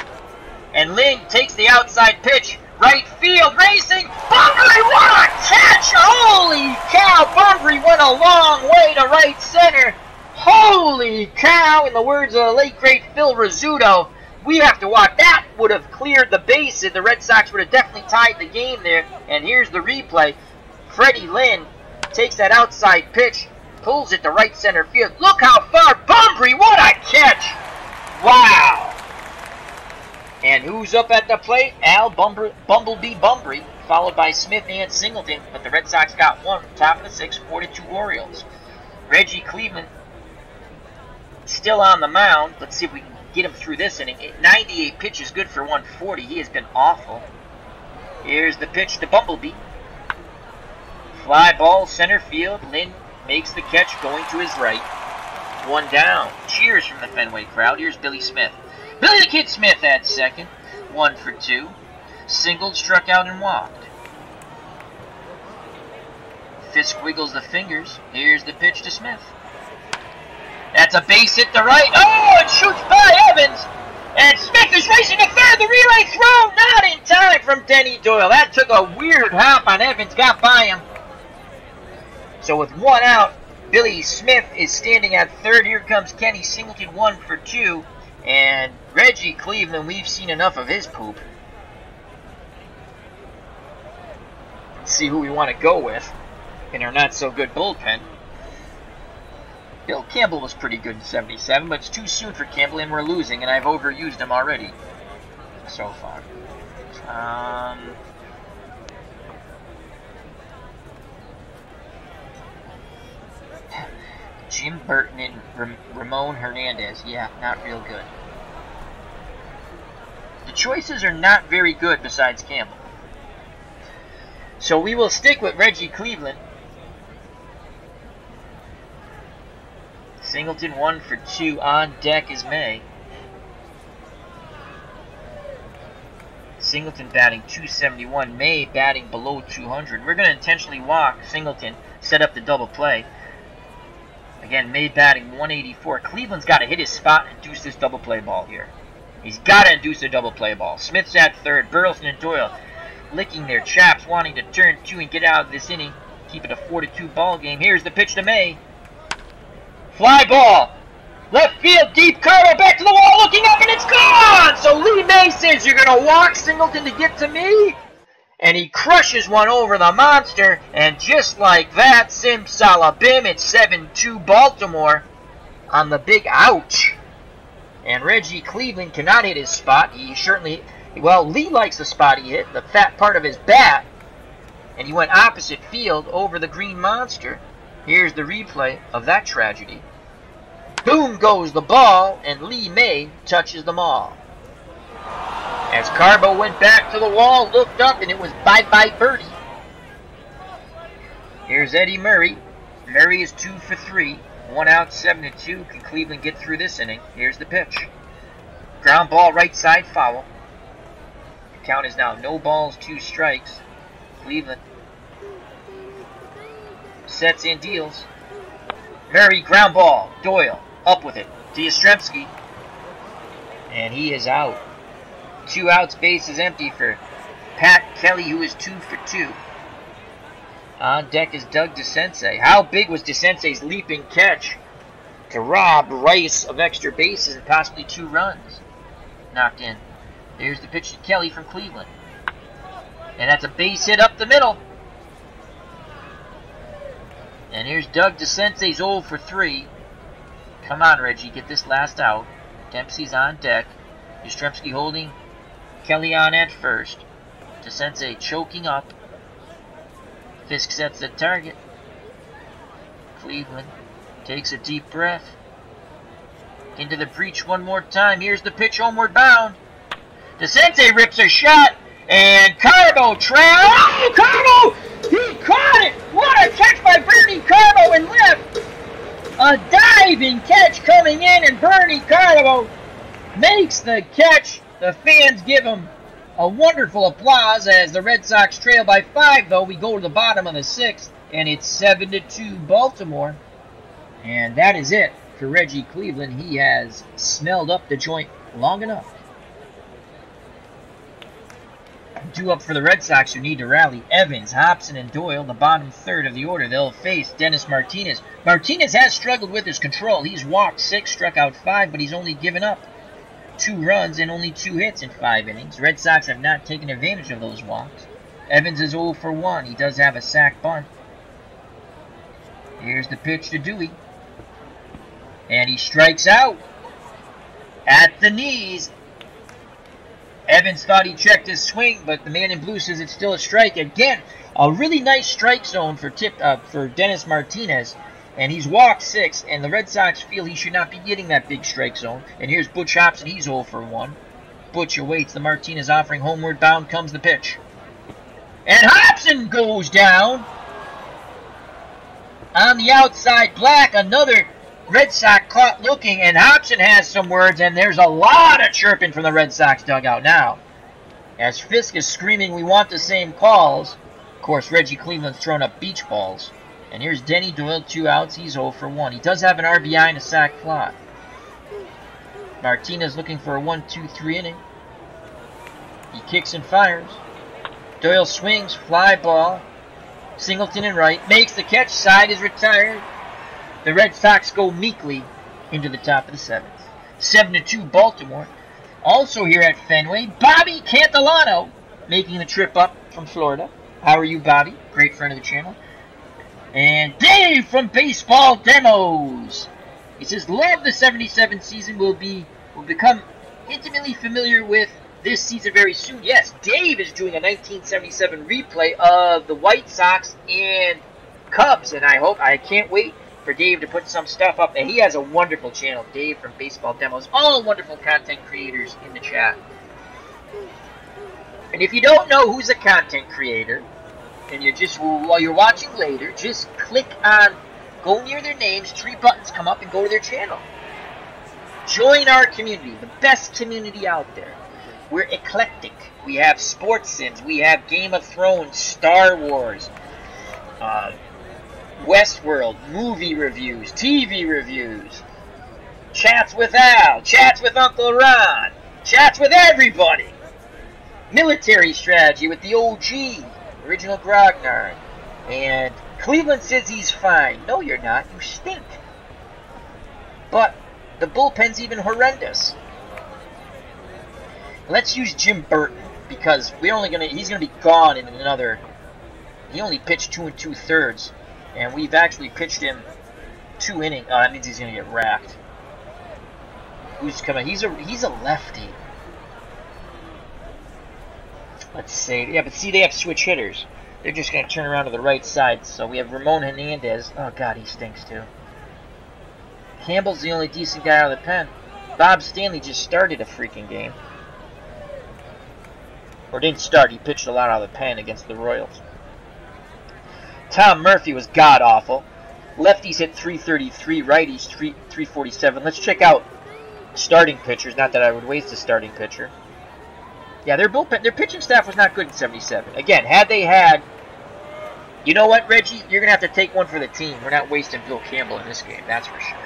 And Lynn takes the outside pitch. Right field, racing. Bunbury, what a catch! Holy cow! Bunbury went a long way to right center. Holy cow! In the words of the late great Phil Rizzuto, we have to watch. That would have cleared the bases. The Red Sox would have definitely tied the game there. And here's the replay. Freddie Lynn takes that outside pitch, pulls it to right center field. Look how far Bunbury, what a catch! Wow! And who's up at the plate? Al Bumblebee Bunbury, followed by Smith and Singleton. But the Red Sox got one. Top of the 6, 4-2 Orioles. Reggie Cleveland still on the mound. Let's see if we can get him through this inning. 98 pitches, good for 140. He has been awful. Here's the pitch to Bumblebee. Fly ball, center field. Lynn makes the catch going to his right. One down. Cheers from the Fenway crowd. Here's Billy Smith. Billy the Kid Smith at second, 1 for 2. Singled, struck out, and walked. Fisk wiggles the fingers. Here's the pitch to Smith. That's a base hit to right. Oh, it shoots by Evans. And Smith is racing to third. The relay throw not in time from Denny Doyle. That took a weird hop on Evans. Got by him. So with 1 out, Billy Smith is standing at third. Here comes Kenny Singleton, 1 for 2. And Reggie Cleveland, we've seen enough of his poop. Let's see who we want to go with in our not-so-good bullpen. Bill Campbell was pretty good in 77, but it's too soon for Campbell, and we're losing, and I've overused him already so far. Jim Burton and Ramon Hernandez. Yeah, not real good. The choices are not very good besides Campbell. So we will stick with Reggie Cleveland. Singleton 1 for 2. On deck is May. Singleton batting .271. May batting below .200. We're going to intentionally walk Singleton, set up the double play. Again, May batting .184. Cleveland's got to hit his spot and induce this double play ball here. He's got to induce a double play ball. Smith's at third. Burleson and Doyle licking their chops, wanting to turn 2 and get out of this inning. Keep it a 4-2 ball game. Here's the pitch to May. Fly ball. Left field, deep curve, back to the wall, looking up, and it's gone! So Lee May says, you're going to walk Singleton to get to me? And he crushes one over the monster, and just like that, simsalabim, it's 7-2 Baltimore on the big ouch. And Reggie Cleveland cannot hit his spot. He certainly, well, Lee likes the spot he hit, the fat part of his bat, and he went opposite field over the green monster. Here's the replay of that tragedy. Boom goes the ball, and Lee May touches them all. As Carbo went back to the wall, looked up, and it was bye-bye birdie. Here's Eddie Murray. Murray is 2 for 3. 1 out, 7-2. Can Cleveland get through this inning? Here's the pitch. Ground ball, right side, foul. The count is now no balls, 2 strikes. Cleveland sets and deals. Murray, ground ball. Doyle, up with it. To Yastrzemski. And he is out. 2 outs, base is empty for Pat Kelly, who is 2 for 2. On deck is Doug DeCense. How big was DeCense's leaping catch to rob Rice of extra bases and possibly 2 runs? Knocked in. There's the pitch to Kelly from Cleveland. And that's a base hit up the middle. And here's Doug DeCense's 0 for 3. Come on, Reggie, get this last out. Dempsey's on deck. Yastrzemski holding Kelly on at first. DeCense choking up. Fisk sets the target. Cleveland takes a deep breath. Into the breach one more time. Here's the pitch, homeward bound. DeCense rips a shot. And Carbo oh, Carbo! He caught it! What a catch by Bernie Carbo in left! A diving catch coming in, and Bernie Carbo makes the catch. The fans give him a wonderful applause as the Red Sox trail by 5, though. We go to the bottom of the 6th, and it's 7-2 Baltimore. And that is it for Reggie Cleveland. He has smelled up the joint long enough. 2 up for the Red Sox, who need to rally. Evans, Hobson, and Doyle, the bottom third of the order. They'll face Dennis Martinez. Martinez has struggled with his control. He's walked 6, struck out 5, but he's only given up 2 runs and only 2 hits in 5 innings. Red Sox have not taken advantage of those walks. Evans is 0 for 1. He does have a sac bunt. Here's the pitch to Dewey. And he strikes out at the knees. Evans thought he checked his swing, but the man in blue says it's still a strike. Again, a really nice strike zone for Dennis Martinez. And he's walked 6, and the Red Sox feel he should not be getting that big strike zone. And here's Butch Hobson. He's 0 for 1. Butch awaits the Martinez offering. Homeward bound comes the pitch. And Hobson goes down. On the outside, Black, another Red Sox caught looking, and Hobson has some words, and there's a lot of chirping from the Red Sox dugout now. As Fisk is screaming, we want the same calls. Of course, Reggie Cleveland's throwing up beach balls. And here's Denny Doyle, 2 outs. He's 0 for 1. He does have an RBI and a sac fly. Martinez looking for a 1-2-3 inning. He kicks and fires. Doyle swings, fly ball. Singleton in right, makes the catch, side is retired. The Red Sox go meekly into the top of the 7th. 7-2 Baltimore. Also here at Fenway, Bobby Cantillano making the trip up from Florida. How are you, Bobby? Great friend of the channel. And Dave from Baseball Demos. He says, love the 77 season. Will become intimately familiar with this season very soon. Yes, Dave is doing a 1977 replay of the White Sox and Cubs, and I can't wait for Dave to put some stuff up. And he has a wonderful channel, Dave from Baseball Demos. All wonderful content creators in the chat. And if you don't know who's a content creator, and you're just, while you're watching later, just click on, go near their names, 3 buttons come up, and go to their channel. Join our community, the best community out there. We're eclectic. We have sports sims. We have Game of Thrones, Star Wars, Westworld, movie reviews, TV reviews, chats with Al, chats with Uncle Ron, chats with everybody. Military strategy with the OG, original Grognard. And Cleveland says he's fine. No, you're not. You stink. But the bullpen's even horrendous. Let's use Jim Burton, because he's gonna be gone in another. He only pitched 2 2/3, and we've actually pitched him 2 innings. Oh, that means he's gonna get racked. Who's coming? He's a lefty. Let's see. Yeah, but see, they have switch hitters. They're just gonna turn around to the right side. So we have Ramon Hernandez. Oh God, he stinks too. Campbell's the only decent guy out of the pen. Bob Stanley just started a freaking game. Or didn't start, he pitched a lot out of the pen against the Royals. Tom Murphy was god-awful. Lefties hit 333, righties 347. Let's check out starting pitchers. Not that I would waste a starting pitcher. Yeah, their pitching staff was not good in 77. Again, had they had... You know what, Reggie? You're going to have to take one for the team. We're not wasting Bill Campbell in this game, that's for sure.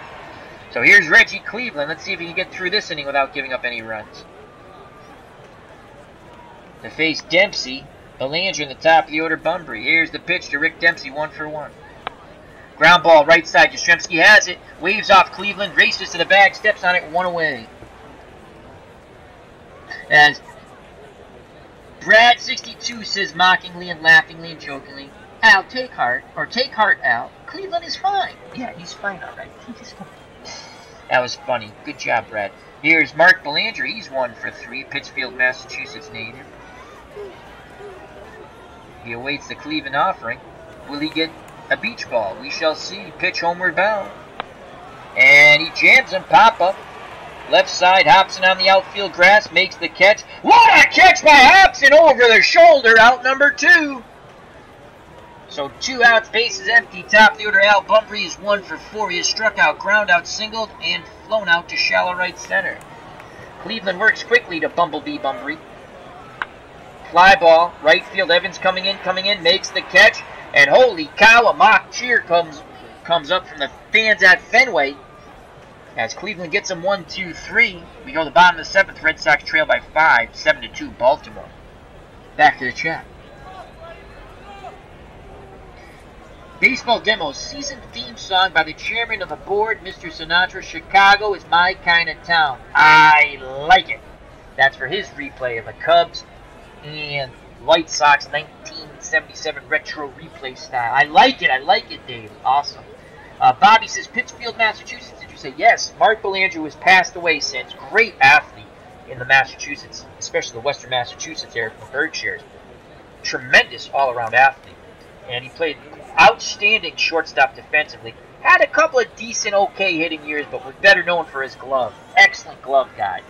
So here's Reggie Cleveland. Let's see if he can get through this inning without giving up any runs. To face Dempsey, Belanger in the top of the order, Bunbury. Here's the pitch to Rick Dempsey, 1 for 1. Ground ball, right side. Yastrzemski has it. Waves off Cleveland, races to the bag, steps on it, 1 away. As Brad62 says mockingly and laughingly and jokingly, Al, take heart, or take heart, Al. Cleveland is fine. Yeah, he's fine, all right. He's fine. That was funny. Good job, Brad. Here's Mark Belanger. He's 1 for 3. Pittsfield, Massachusetts native. He awaits the Cleveland offering. Will he get a beach ball? We shall see. Pitch homeward bound. And he jams him. Pop-up. Left side. Hobson on the outfield grass. Makes the catch. What a catch by Hobson over the shoulder. Out number 2. So 2 outs. Bases empty. Top of the order. Al Bunbury is 1 for 4. He has struck out, ground out, singled, and flown out to shallow right center. Cleveland works quickly to Bumblebee Bunbury. Fly ball, right field, Evans coming in, makes the catch, and holy cow, a mock cheer comes up from the fans at Fenway as Cleveland gets them 1-2-3. We go to the bottom of the 7th. Red Sox trail by 5, 7-2 Baltimore. Back to the chat. Baseball Demos season theme song by the chairman of the board, Mr. Sinatra. Chicago is my kind of town. I like it. That's for his replay of the Cubs and White Sox 1977 retro replay style. I like it, Dave. Awesome. Bobby says, Pittsfield, Massachusetts. Did you say yes? Mark Belanger, who has passed away since. Great athlete in the Massachusetts, especially the Western Massachusetts area from Berkshire. Tremendous all-around athlete. And he played outstanding shortstop defensively. Had a couple of decent, okay hitting years, but was better known for his glove. Excellent glove guy.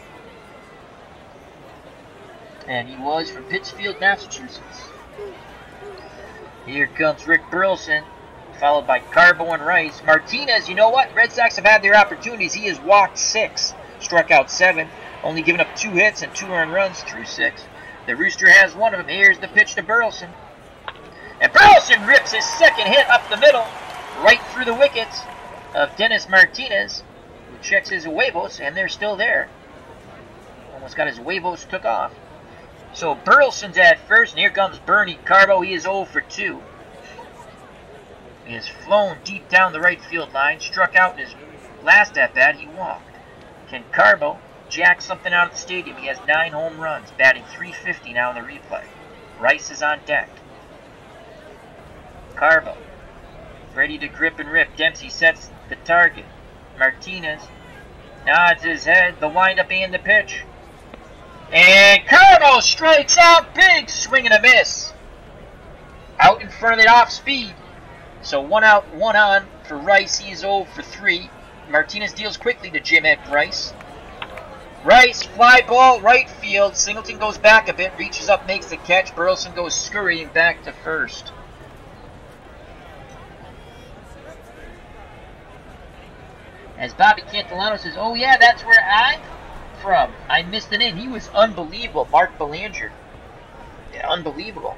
And he was from Pittsfield, Massachusetts. Here comes Rick Burleson followed by Carbo and Rice. Martinez, you know what? Red Sox have had their opportunities. He has walked 6, struck out 7, only given up 2 hits and 2 earned runs through 6. The Rooster has one of them. Here's the pitch to Burleson. And Burleson rips his second hit up the middle, right through the wickets of Dennis Martinez, who checks his huevos, and they're still there. Almost got his huevos took off. So Burleson's at first, and here comes Bernie Carbo. He is 0 for 2. He has flown deep down the right field line, struck out in his last at-bat. He walked. Can Carbo jack something out of the stadium? He has 9 home runs, batting .350 now in the replay. Rice is on deck. Carbo, ready to grip and rip. Dempsey sets the target. Martinez nods his head, the windup and the pitch. And Carbo strikes out big, swing and a miss. Out in front of it off speed. So 1 out, 1 on for Rice. He is 0 for 3. Martinez deals quickly to Jim at Rice. Rice, fly ball, right field. Singleton goes back a bit, reaches up, makes the catch. Burleson goes scurrying back to first. As Bobby Cantilano says, oh yeah, that's where I'm from. I missed an in. He was unbelievable. Mark Belanger. Yeah, unbelievable.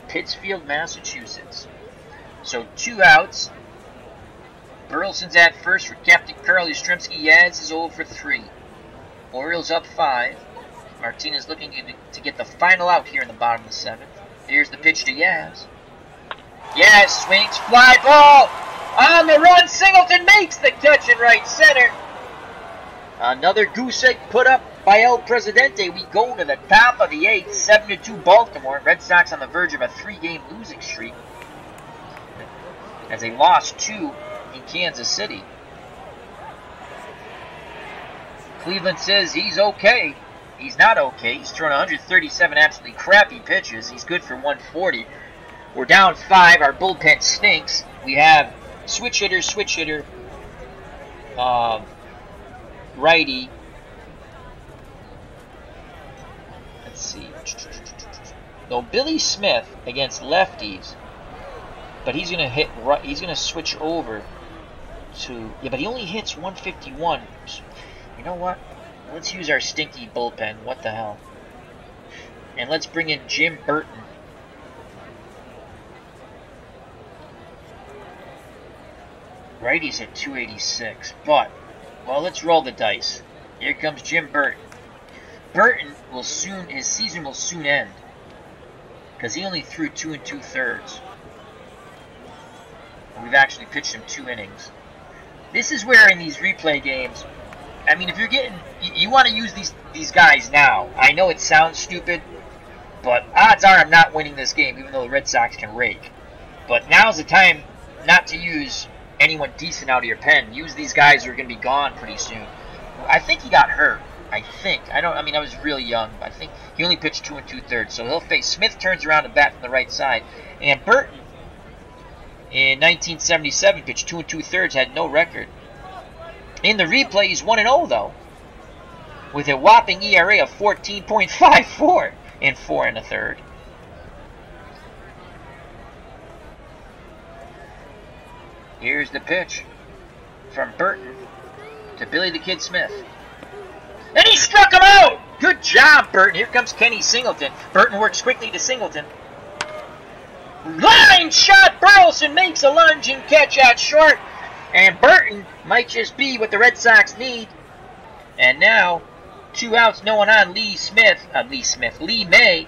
Pittsfield, Massachusetts. So 2 outs. Burleson's at first for Captain Carl Yastrzemski. Yaz is 0 for 3. Orioles up 5. Martinez looking to get the final out here in the bottom of the 7th. Here's the pitch to Yaz. Yaz swings, fly ball! On the run, Singleton makes the catch in right center. Another goose egg put up by El Presidente. We go to the top of the 8th, 7-2 Baltimore. Red Sox on the verge of a 3-game losing streak as they lost 2 in Kansas City. Cleveland says he's okay. He's not okay. He's thrown 137 absolutely crappy pitches. He's good for 140. We're down 5. Our bullpen stinks. We have switch hitter, righty. Let's see. So Billy Smith against lefties, but he's gonna hit. He's gonna switch over to but he only hits 151. You know what? Let's use our stinky bullpen. What the hell? And let's bring in Jim Burton. Righty's at 286, but, well, let's roll the dice. Here comes Jim Burton. Burton will soon, his season will soon end, because he only threw 2 2/3. We've actually pitched him 2 innings. This is where in these replay games, I mean, if you're getting, you want to use these guys now. I know it sounds stupid, but odds are I'm not winning this game, even though the Red Sox can rake. But now's the time not to use anyone decent out of your pen. Use these guys who are going to be gone pretty soon. I think he got hurt. I was really young, but I think he only pitched 2 2/3. So he'll face Smith. Turns around and bat from the right side. And Burton, in 1977, pitched 2 2/3, had no record. In the replay, he's 1-0 though, with a whopping ERA of 14.54 in 4 1/3. Here's the pitch from Burton to Billy the Kid Smith. And he struck him out! Good job, Burton. Here comes Kenny Singleton. Burton works quickly to Singleton. Line shot! Burleson makes a lunging catch at short. And Burton might just be what the Red Sox need. And now, 2 outs, no one on. Lee May,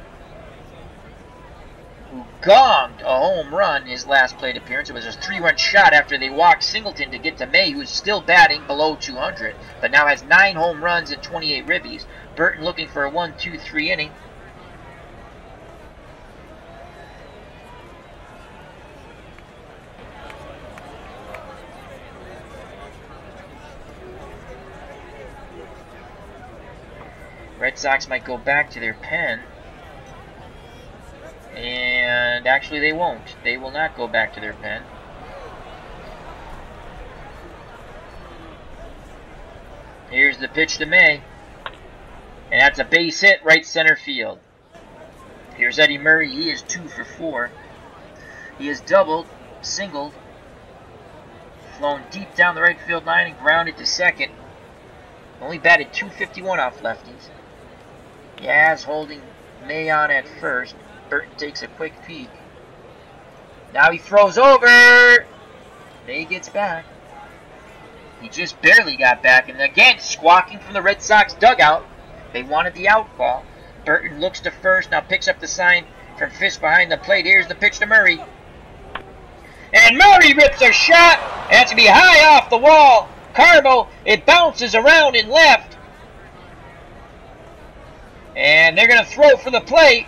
who gonged a home run his last plate appearance. It was a 3-run shot after they walked Singleton to get to May, who's still batting below 200, but now has 9 home runs and 28 ribbies. Burton looking for a 1-2-3 inning. Red Sox might go back to their pen. And actually they won't. They will not go back to their pen. Here's the pitch to May. And that's a base hit right center field. Here's Eddie Murray. He is 2 for 4. He has doubled, singled, flown deep down the right field line and grounded to second. Only batted .251 off lefties. Yaz holding May on at first. Burton takes a quick peek. Now he throws over. May gets back. He just barely got back. And again, squawking from the Red Sox dugout. They wanted the out call. Burton looks to first. Now picks up the sign from Fisk behind the plate. Here's the pitch to Murray. And Murray rips a shot. That's going to be high off the wall. Carbo, it bounces around and left. And they're going to throw for the plate.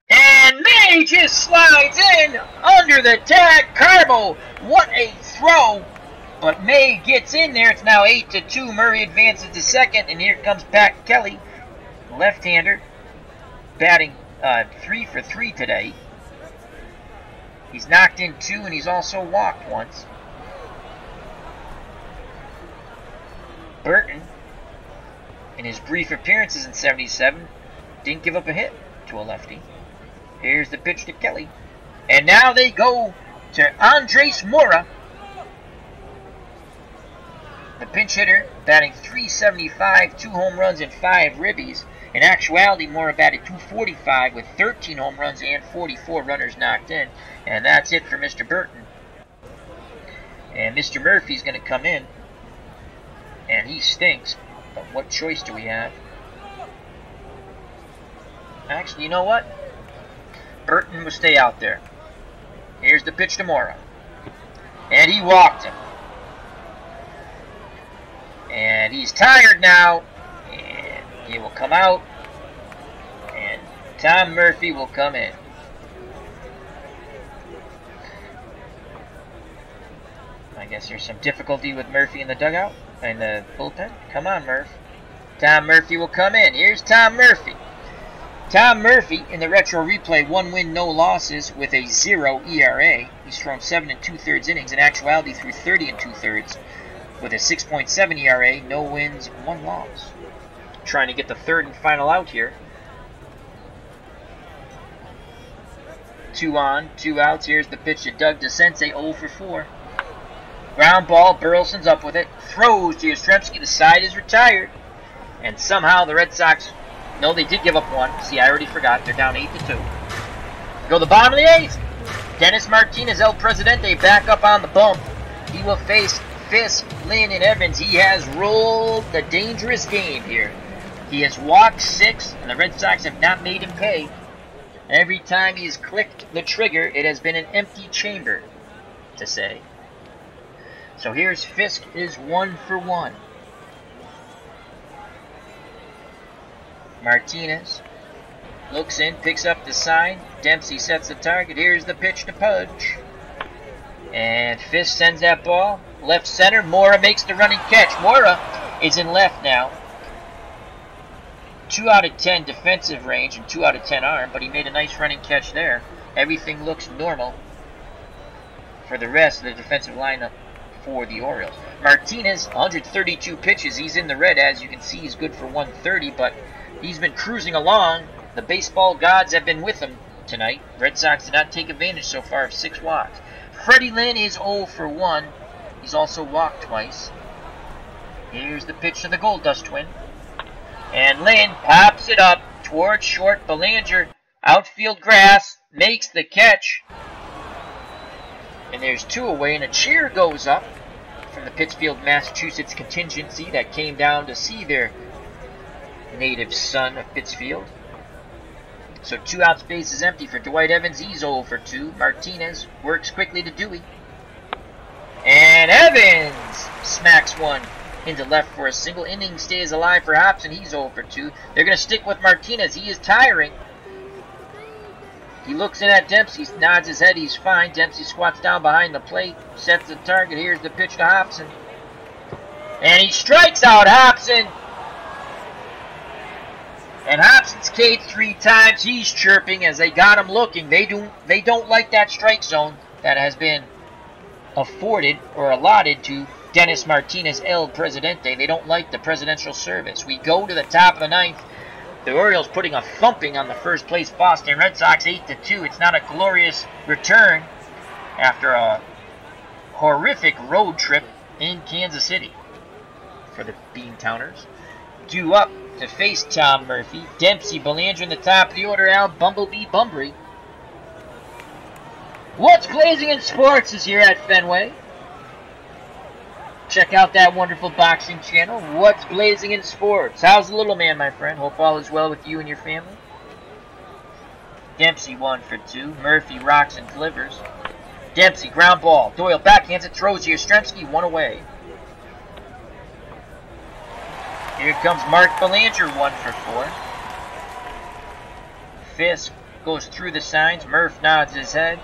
And May just slides in under the tag. Carbo, what a throw. But May gets in there. It's now 8-2. Murray advances to second. And here comes Pat Kelly, left-hander, batting 3 for 3 today. He's knocked in 2 and he's also walked once. Burton, in his brief appearances in 77, didn't give up a hit to a lefty. Here's the pitch to Kelly. And now they go to Andres Mora, the pinch hitter, batting .375, 2 home runs and 5 ribbies. In actuality, Mora batted .245 with 13 home runs and 44 runners knocked in. And that's it for Mr. Burton. And Mr. Murphy's going to come in. And he stinks. But what choice do we have? Actually, you know what? Burton will stay out there. Here's the pitch to Mora. And he walked him. And he's tired now. And he will come out. And Tom Murphy will come in. I guess there's some difficulty with Murphy in the dugout and the bullpen. Come on, Murph. Tom Murphy will come in. Here's Tom Murphy. Tom Murphy in the retro replay, 1 win, no losses with a 0 ERA. He's thrown 7 2/3 innings. In actuality, through 30 2/3 with a 6.7 ERA, no wins, 1 loss. Trying to get the third and final out here. 2 on, 2 outs. Here's the pitch to Doug DeCense, 0 for 4. Ground ball, Burleson's up with it. Throws to Yastrzemski, the side is retired. And somehow the Red Sox, no, they did give up 1. See, I already forgot. They're down 8-2. Go the bottom of the 8th. Dennis Martinez, El Presidente, back up on the bump. He will face Fisk, Lynn, and Evans. He has rolled the dangerous game here. He has walked 6, and the Red Sox have not made him pay. Every time he's clicked the trigger, it has been an empty chamber, to say. So here's Fisk is 1 for 1. Martinez looks in, picks up the sign. Dempsey sets the target. Here's the pitch to Pudge. And Fisk sends that ball left center. Mora makes the running catch. Mora is in left now. 2 out of 10 defensive range and 2 out of 10 arm, but he made a nice running catch there. Everything looks normal for the rest of the defensive lineup for the Orioles. Martinez, 132 pitches. He's in the red, as you can see. He's good for 130, but he's been cruising along. The baseball gods have been with him tonight. Red Sox did not take advantage so far of 6 walks. Freddie Lynn is 0 for 1. He's also walked twice. Here's the pitch to the Gold Dust twin. And Lynn pops it up towards short. Belanger, outfield grass, makes the catch. And there's 2 away, and a cheer goes up from the Pittsfield, Massachusetts contingency that came down to see their native son of Pittsfield. So 2 outs, base is empty for Dwight Evans. He's 0 for 2. Martinez works quickly to Dewey. And Evans smacks one into left for a single. Inning stays alive for Hobson. He's 0 for 2. They're going to stick with Martinez. He is tiring. He looks in at Dempsey, nods his head, he's fine. Dempsey squats down behind the plate, sets the target. Here's the pitch to Hobson. And he strikes out Hobson. And Hobson's K'd 3 times. He's chirping as they got him looking. They don't like that strike zone that has been afforded or allotted to Dennis Martinez, El Presidente. They don't like the presidential service. We go to the top of the 9th. The Orioles putting a thumping on the first place Boston Red Sox 8-2. It's not a glorious return after a horrific road trip in Kansas City for the Beantowners. Due up to face Tom Murphy. Dempsey, Belanger in the top of the order. Al Bumblebee Bumbry. What's Blazing in Sports is here at Fenway. Check out that wonderful boxing channel. What's Blazing in Sports? How's the little man, my friend? Hope all is well with you and your family. Dempsey 1 for 2. Murphy rocks and delivers. Dempsey, ground ball. Doyle backhands it, throws Yastrzemski, 1 away. Here comes Mark Belanger, 1 for 4. Fisk goes through the signs. Murph nods his head.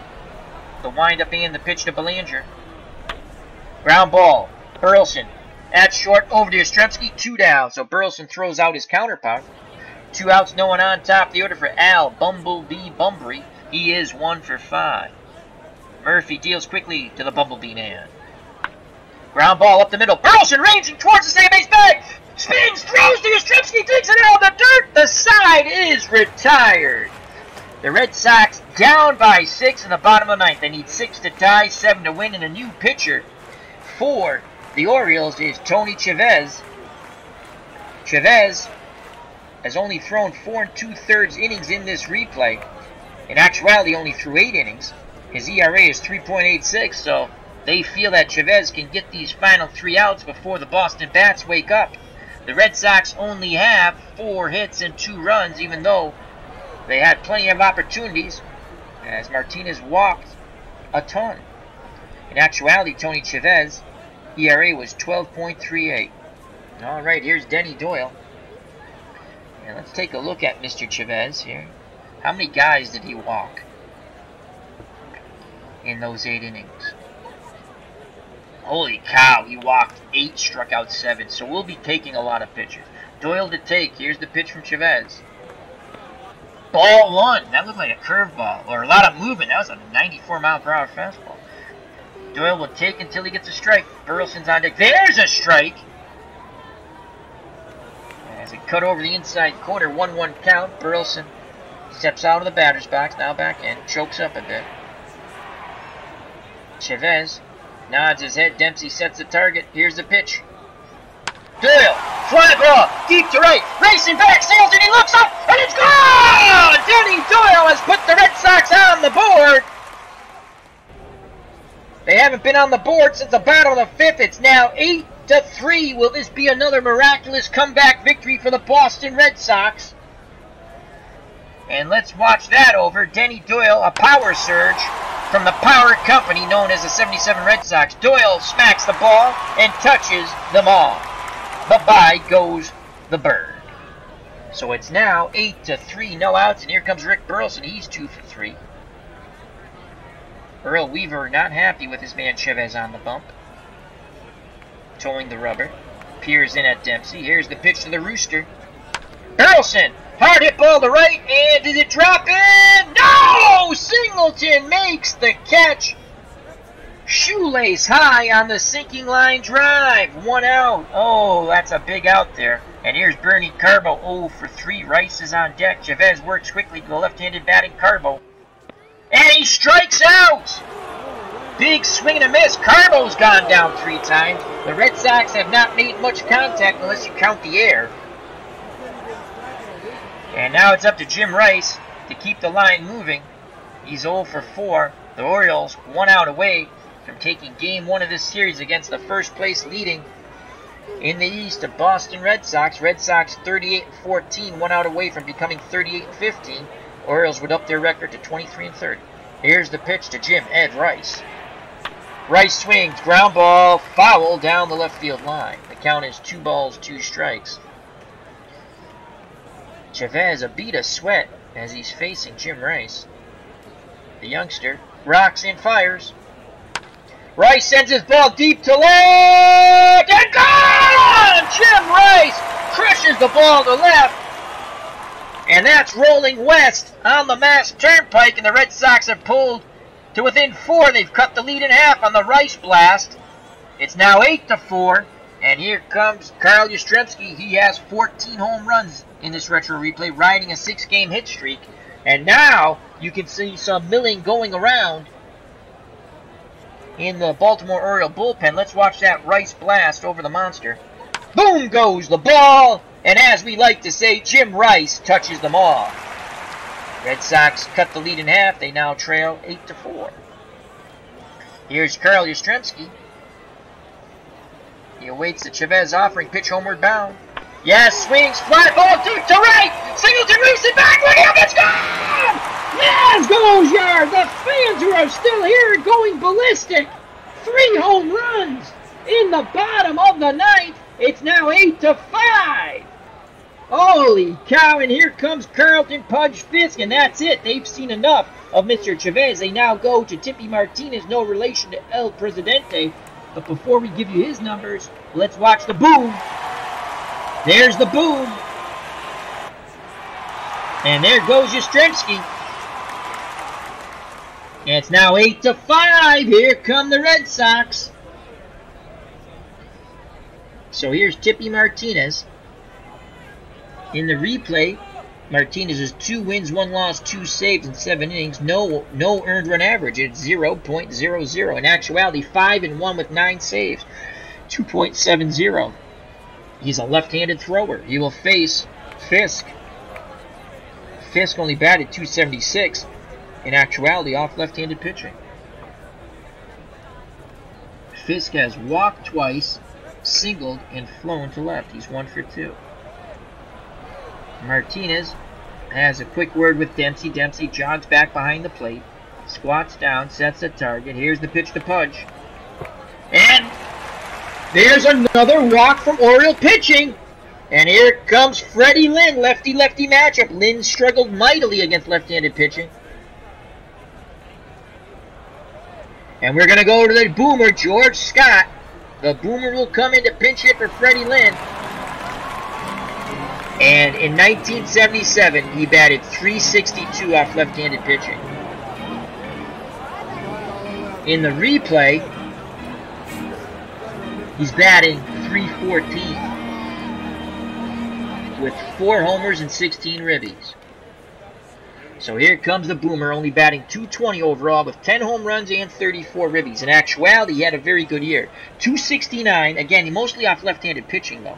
The windup and the pitch to Belanger. Ground ball. Burleson at short over to Yastrzemski, 2 down. So Burleson throws out his counterpart. 2 outs, no one on. Top of the order for Al Bumblebee Bumbry. He is 1 for 5. Murphy deals quickly to the Bumblebee man. Ground ball up the middle. Burleson ranging towards the second base bag. Spins, throws to Yastrzemski, takes it out of the dirt. The side is retired. The Red Sox down by 6 in the bottom of the 9th. They need 6 to tie, 7 to win, and a new pitcher for the Orioles is Tony Chavez. Chavez has only thrown 4 2/3 innings in this replay. In actuality, only threw 8 innings. His ERA is 3.86, so they feel that Chavez can get these final 3 outs before the Boston Bats wake up. The Red Sox only have 4 hits and 2 runs, even though they had plenty of opportunities, as Martinez walked a ton. In actuality, Tony Chavez, ERA was 12.38. All right, here's Denny Doyle. And let's take a look at Mr. Chavez here. How many guys did he walk in those 8 innings? Holy cow, he walked 8, struck out 7. So we'll be taking a lot of pitches. Doyle to take. Here's the pitch from Chavez. Ball 1. That looked like a curveball, or a lot of movement. That was a 94-mile-per-hour fastball. Doyle will take until he gets a strike. Burleson's on deck. There's a strike! As it cut over the inside corner, 1-1 count. Burleson steps out of the batter's box, now back in, chokes up a bit. Chavez nods his head. Dempsey sets the target. Here's the pitch. Doyle, fly ball, deep to right, racing back, sails, and he looks up, and it's gone! Denny Doyle has put the Red Sox on the board. They haven't been on the board since the bottom of the 5th. It's now 8-3. Will this be another miraculous comeback victory for the Boston Red Sox? And let's watch that over. Denny Doyle, a power surge from the power company known as the 77 Red Sox. Doyle smacks the ball and touches them all. Bye-bye goes the bird. So it's now 8-3, no outs, and here comes Rick Burleson. He's 2 for 3. Earl Weaver not happy with his man Chavez on the bump. Towing the rubber. Peers in at Dempsey. Here's the pitch to the Rooster. Burleson, hard hit ball to right, and did it drop in? No! Singleton makes the catch. Shoelace high on the sinking line drive. 1 out. Oh, that's a big out there. And here's Bernie Carbo. 0 for 3. Rice is on deck. Chavez works quickly to the left-handed batting Carbo. And he strikes out. Big swing and a miss. Carbo's gone down 3 times. The Red Sox have not made much contact unless you count the air. And now it's up to Jim Rice to keep the line moving. He's 0 for 4. The Orioles 1 out away from taking Game 1 of this series against the first place leading in the East, the Boston Red Sox. Red Sox 38-14, 1 out away from becoming 38-15. Orioles would up their record to 23-30. Here's the pitch to Jim Ed Rice. Rice swings, ground ball, foul down the left field line. The count is 2 balls, 2 strikes. Chavez a beat of sweat as he's facing Jim Rice. The youngster rocks and fires. Rice sends his ball deep to left, and gone! Jim Rice crushes the ball to left. And that's rolling west on the Mass Turnpike, and the Red Sox have pulled to within 4. They've cut the lead in half on the Rice blast. It's now 8-4, and here comes Carl Yastrzemski. He has 14 home runs in this retro replay, riding a 6-game hit streak. And now you can see some milling going around in the Baltimore Oriole bullpen. Let's watch that Rice blast over the monster. Boom goes the ball, and as we like to say, Jim Rice touches them all. Red Sox cut the lead in half. They now trail 8-4. Here's Carl Yastrzemski. He awaits the Chavez offering, pitch homeward bound. Yes, swings, fly ball deep to right. Singleton moves it back. Look out, it's gone! Yes, goes yard. The fans who are still here are going ballistic. 3 home runs in the bottom of the ninth. It's now 8-5. Holy cow, and here comes Carlton Pudge Fisk, and that's it. They've seen enough of Mr. Chavez. They now go to Tippy Martinez, no relation to El Presidente. But before we give you his numbers, let's watch the boom. There's the boom. And there goes Yastrzemski. And it's now 8-5. Here come the Red Sox. So here's Tippy Martinez. In the replay, Martinez has 2 wins, 1 loss, 2 saves in 7 innings. No earned run average. It's 0.00. In actuality, 5-1 with 9 saves. 2.70. He's a left-handed thrower. He will face Fisk. Fisk only batted .276. In actuality, off left-handed pitching. Fisk has walked twice, singled, and flown to left. He's 1 for 2. Martinez has a quick word with Dempsey. Dempsey jogs back behind the plate, squats down, sets the target. Here's the pitch to Pudge. And there's another walk from Oriole pitching. And here comes Freddie Lynn, lefty-lefty matchup. Lynn struggled mightily against left-handed pitching. And we're going to go to the boomer, George Scott. The boomer will come in to pinch hit for Freddie Lynn. And in 1977, he batted .362 off left-handed pitching. In the replay, he's batting .314 with 4 homers and 16 ribbies. So here comes the boomer, only batting .220 overall with 10 home runs and 34 ribbies. In actuality, he had a very good year. .269, again, mostly off left-handed pitching, though.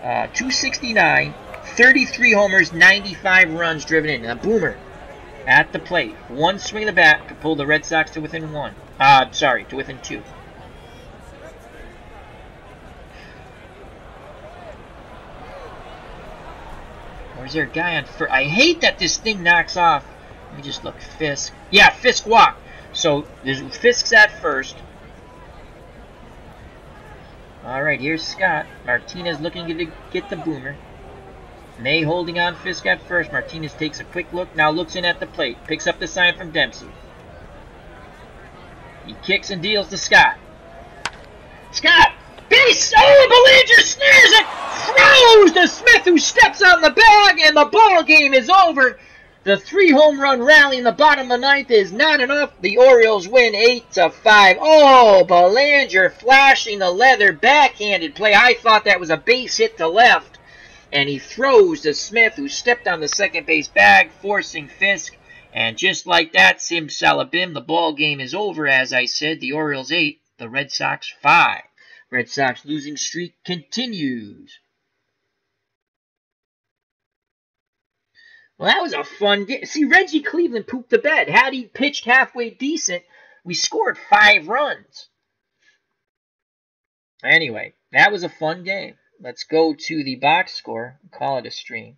.269, 33 homers, 95 runs driven in. Now, boomer at the plate. 1 swing of the bat to pull the Red Sox to within 1. To within 2. Or is there a guy on first? I hate that this thing knocks off. Let me just look. Fisk. Yeah, Fisk walked. So there's Fisk's at first. Alright, here's Scott. Martinez looking to get the boomer. May holding on Fisk at first. Martinez takes a quick look. Now looks in at the plate. Picks up the sign from Dempsey. He kicks and deals to Scott. Scott! Base! Oh, Belanger snares it! Throws to Smith, who steps on the bag, and the ball game is over. The 3-home run rally in the bottom of the 9th is not enough. The Orioles win 8-5. Oh, Belanger flashing the leather backhanded play. I thought that was a base hit to left. And he throws to Smith, who stepped on the second base bag, forcing Fisk. And just like that, simsalabim, the ball game is over. As I said, the Orioles 8, the Red Sox 5. Red Sox losing streak continues. Well, that was a fun game. See, Reggie Cleveland pooped the bed. Had he pitched halfway decent, we scored 5 runs. Anyway, that was a fun game. Let's go to the box score and call it a stream.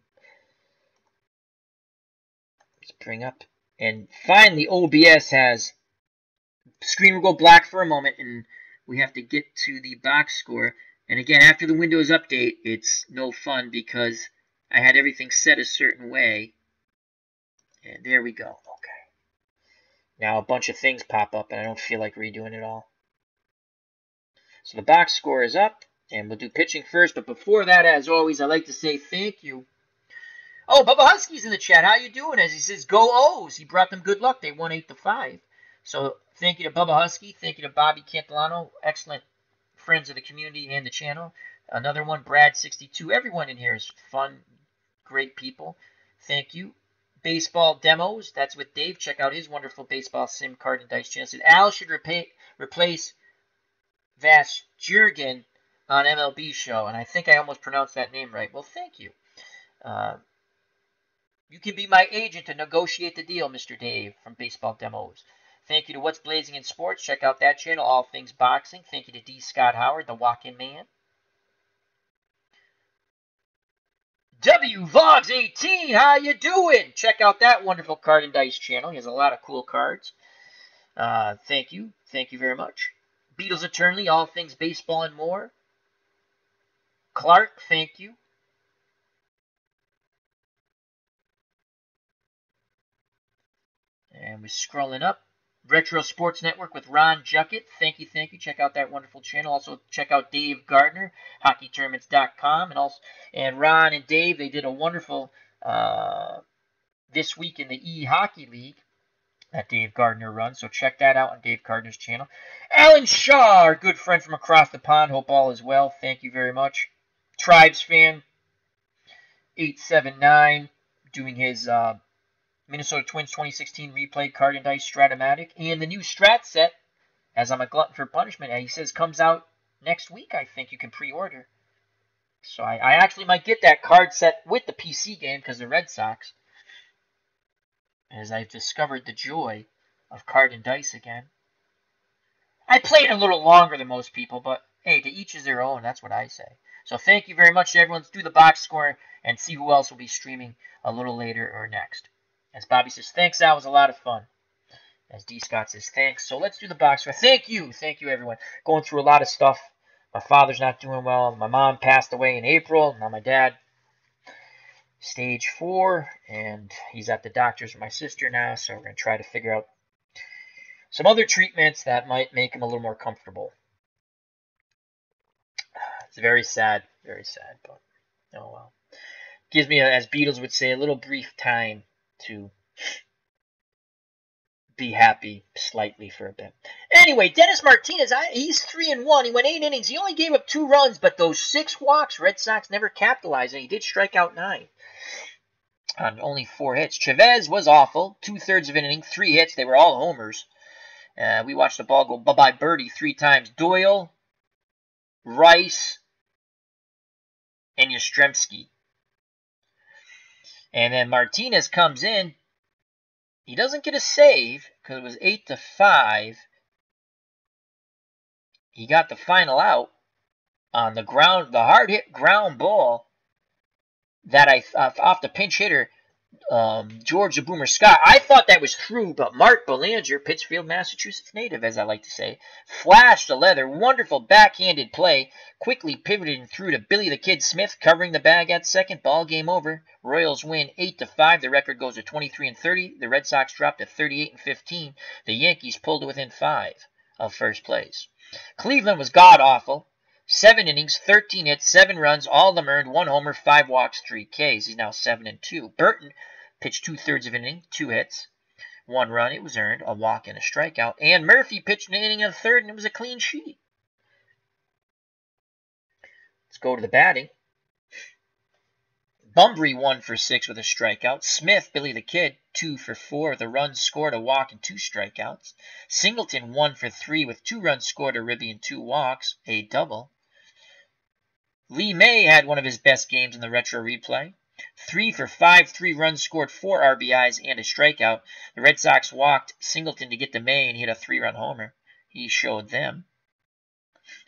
Let's bring up. And finally, OBS has screen will go black for a moment, and we have to get to the box score. And again, after the Windows update, it's no fun because I had everything set a certain way. And there we go. Okay. Now a bunch of things pop up, and I don't feel like redoing it all. So the box score is up, and we'll do pitching first. But before that, as always, I'd like to say thank you. Oh, Bubba Husky's in the chat. How you doing? As he says, go O's. He brought them good luck. They won 8-5. So thank you to Bubba Husky. Thank you to Bobby Cantillano. Excellent friends of the community and the channel. Another one, Brad62. Everyone in here is fun. Great people. Thank you. Baseball demos. That's with Dave. Check out his wonderful baseball sim card and dice channel. Said Al should replace Vash Jurgen on MLB show, and I think I almost pronounced that name right. Well, thank you. Uh, you can be my agent to negotiate the deal, Mr. Dave from Baseball Demos. Thank you to What's Blazing in Sports. Check out that channel, all things boxing. Thank you to D. Scott Howard, the walk-in man. W Vlogs 18, how you doing? Check out that wonderful card and dice channel. He has a lot of cool cards. Thank you. Thank you very much. Beatles Eternally, all things baseball and more. Clark, thank you. And we're scrolling up. Retro Sports Network with Ron Juckett. Thank you, thank you. Check out that wonderful channel. Also, check out Dave Gardner, hockeytournaments.com. And Ron and Dave, they did a wonderful This Week in the E-Hockey League that Dave Gardner runs. So check that out on Dave Gardner's channel. Alan Shaw, our good friend from across the pond. Hope all is well. Thank you very much. Tribes fan 879 doing his Minnesota Twins 2016 replay card and dice Stratomatic. And the new Strat set, as I'm a glutton for punishment, he says comes out next week. I think you can pre-order. So I actually might get that card set with the PC game because the Red Sox, as I've discovered the joy of card and dice again. I played a little longer than most people, but hey, to each is their own. That's what I say. So thank you very much to everyone. Let's do the box score and see who else will be streaming a little later or next. As Bobby says, thanks, Al. It was a lot of fun. As D. Scott says, thanks. So let's do the box score. Thank you. Thank you, everyone. Going through a lot of stuff. My father's not doing well. My mom passed away in April. Now my dad, stage 4, and he's at the doctor's with my sister now, so we're going to try to figure out some other treatments that might make him a little more comfortable. It's very sad, but oh well. Gives me, as Beatles would say, a little brief time to be happy slightly for a bit. Anyway, Dennis Martinez, he's 3-1. He went 8 innings. He only gave up 2 runs, but those 6 walks, Red Sox never capitalized, and he did strike out 9 on only 4 hits. Chavez was awful. 2/3 of an inning, 3 hits. They were all homers. We watched the ball go bye-bye birdie 3 times. Doyle, Rice, and Yastrzemski. And then Martinez comes in. He doesn't get a save because it was 8-5. He got the final out on the ground, the hard hit ground ball that off the pinch hitter, George the Boomer Scott. I thought that was through, but Mark Belanger, Pittsfield, Massachusetts native, as I like to say, flashed the leather. Wonderful backhanded play. Quickly pivoted and threw to Billy the Kid Smith, covering the bag at second. Ball game over. Royals win 8-5. The record goes to 23-30. The Red Sox dropped to 38-15. The Yankees pulled to within 5 of first place. Cleveland was god-awful. 7 innings, 13 hits, 7 runs, all of them earned, 1 homer, 5 walks, 3 Ks. He's now 7-2. Burton pitched 2/3 of an inning, 2 hits, 1 run. It was earned, a walk and a strikeout. And Murphy pitched an inning and a third, and it was a clean sheet. Let's go to the batting. Bunbury 1 for 6 with a strikeout. Smith, Billy the Kid, 2 for 4 with a run scored, a walk, and 2 strikeouts. Singleton 1 for 3 with 2 runs scored, a ribby, and 2 walks, a double. Lee May had one of his best games in the retro replay. 3 for 5, 3 runs scored, 4 RBIs, and a strikeout. The Red Sox walked Singleton to get to May and hit a 3-run homer. He showed them.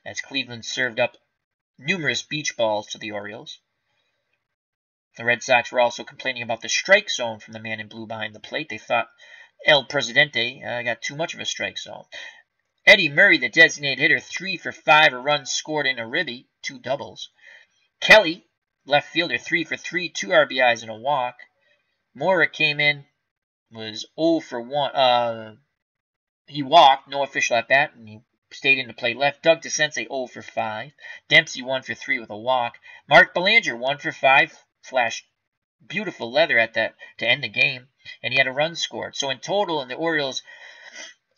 As Cleveland served up numerous beach balls to the Orioles. The Red Sox were also complaining about the strike zone from the man in blue behind the plate. They thought El Presidente got too much of a strike zone. Eddie Murray, the designated hitter, 3 for 5, a run scored, and a ribby, 2 doubles. Kelly, left fielder, 3 for 3, 2 RBIs, and a walk. Mora came in, was 0 for 1. He walked, no official at bat, and he stayed in to play left. Doug DeCense, 0 for 5. Dempsey, 1 for 3 with a walk. Mark Belanger, 1 for 5. Flashed beautiful leather at that to end the game, and he had a run scored. So in total, in the Orioles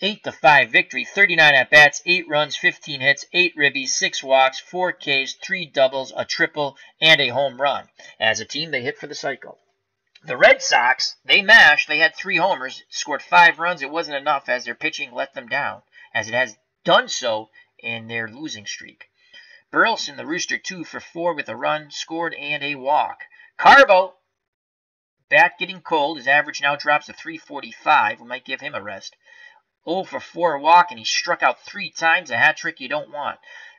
8-5 victory, 39 at-bats, 8 runs, 15 hits, 8 ribbies, 6 walks, 4 Ks, 3 doubles, a triple, and a home run. As a team, they hit for the cycle. The Red Sox, they mashed. They had 3 homers, scored 5 runs. It wasn't enough as their pitching let them down, as it has done so in their losing streak. Burleson, the Rooster, 2 for 4 with a run, scored, and a walk. Carbo, bat getting cold. His average now drops to 345. We might give him a rest. 0 for 4 a walk, and he struck out 3 times, a hat trick you don't want.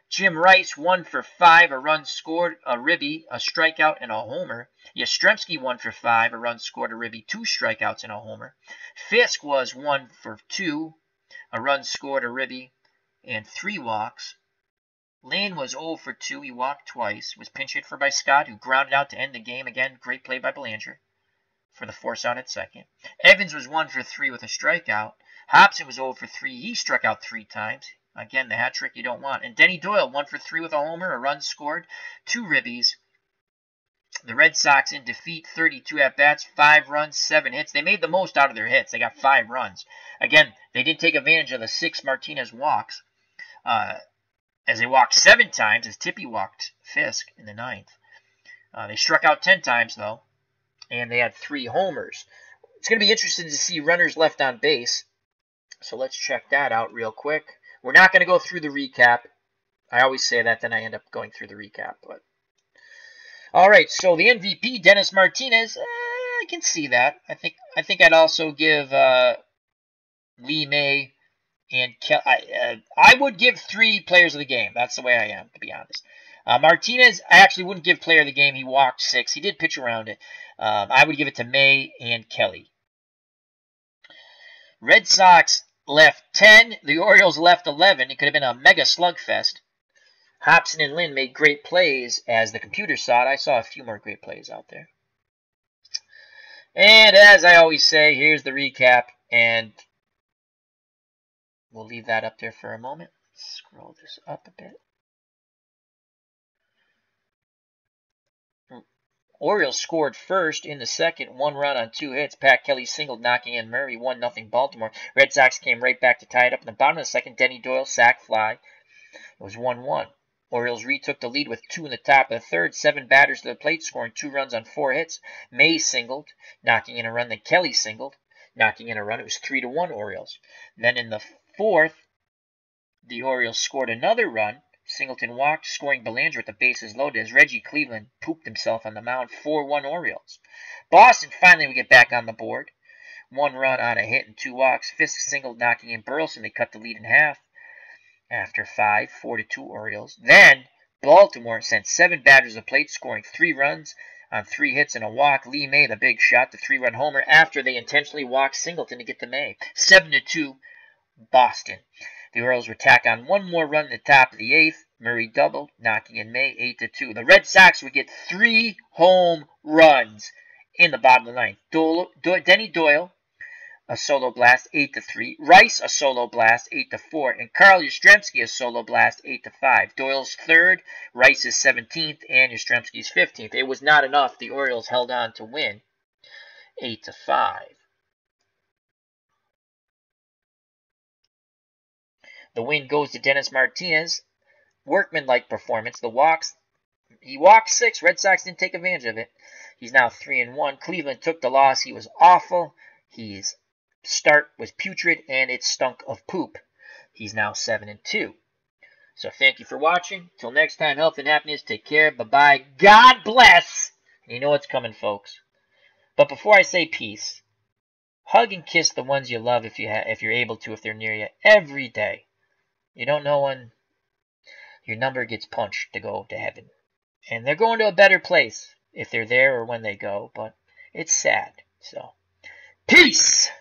Jim Rice, 1 for 5, a run scored, a ribby, a strikeout, and a homer. Yastrzemski, 1 for 5, a run scored, a ribby, 2 strikeouts, and a homer. Fisk was 1 for 2, a run scored, a ribby, and 3 walks. Lane was 0 for 2. He walked twice. Was pinch hit for by Scott, who grounded out to end the game. Again, great play by Belanger for the force out at second. Evans was 1 for 3 with a strikeout. Hobson was 0 for 3. He struck out 3 times. Again, the hat trick you don't want. And Denny Doyle, 1 for 3 with a homer, a run scored, 2 ribbies. The Red Sox in defeat, 32 at-bats, 5 runs, 7 hits. They made the most out of their hits. They got 5 runs. Again, they didn't take advantage of the 6 Martinez walks. As they walked 7 times, as Tippy walked Fisk in the 9th. They struck out 10 times, though, and they had 3 homers. It's going to be interesting to see runners left on base, so let's check that out real quick. We're not going to go through the recap. I always say that, then I end up going through the recap. But all right, so the MVP, Dennis Martinez, I can see that. I think I'd also give Lee May and I would give 3 players of the game. That's the way I am, to be honest. Martinez, I actually wouldn't give player of the game. He walked 6. He did pitch around it. I would give it to May and Kelly. Red Sox left 10. The Orioles left 11. It could have been a mega slugfest. Hobson and Lynn made great plays. As the computer saw it, I saw a few more great plays out there. And as I always say, here's the recap. And we'll leave that up there for a moment. Scroll this up a bit. Orioles scored first in the second, 1 run on 2 hits. Pat Kelly singled, knocking in Murray, 1-0 Baltimore. Red Sox came right back to tie it up in the bottom of the second. Denny Doyle sac fly. It was 1-1. Orioles retook the lead with 2 in the top of the third. 7 batters to the plate, scoring 2 runs on 4 hits. May singled, knocking in a run. Then Kelly singled, knocking in a run. It was 3-1 Orioles. Then in the fourth, the Orioles scored another run. Singleton walked, scoring Belanger with the bases loaded as Reggie Cleveland pooped himself on the mound. 4-1 Orioles. Boston finally would get back on the board. 1 run on a hit and 2 walks. Fisk singled, knocking in Burleson. They cut the lead in half. After 5, 4-2 Orioles. Then Baltimore sent 7 batters to the plate, scoring 3 runs on 3 hits and a walk. Lee May, the big shot, the 3-run homer after they intentionally walked Singleton to get to May. 7-2 Boston. The Orioles would tack on 1 more run at the top of the 8th. Murray doubled, knocking in May 8-2. The Red Sox would get 3 home runs in the bottom of the 9th. Denny Doyle, a solo blast, 8-3. Rice, a solo blast, 8-4. And Carl Yastrzemski, a solo blast, 8-5. Doyle's 3rd, Rice's 17th, and Yastrzemski's 15th. It was not enough. The Orioles held on to win 8-5. The win goes to Dennis Martinez. Workman-like performance. The walks, he walked 6. Red Sox didn't take advantage of it. He's now 3-1. Cleveland took the loss. He was awful. His start was putrid, and it stunk of poop. He's now 7-2. So thank you for watching. Till next time, health and happiness. Take care. Bye-bye. God bless. You know what's coming, folks. But before I say peace, hug and kiss the ones you love if you're able to, if they're near you, every day. You don't know when your number gets punched to go to heaven. And they're going to a better place if they're there or when they go, but it's sad. So, peace!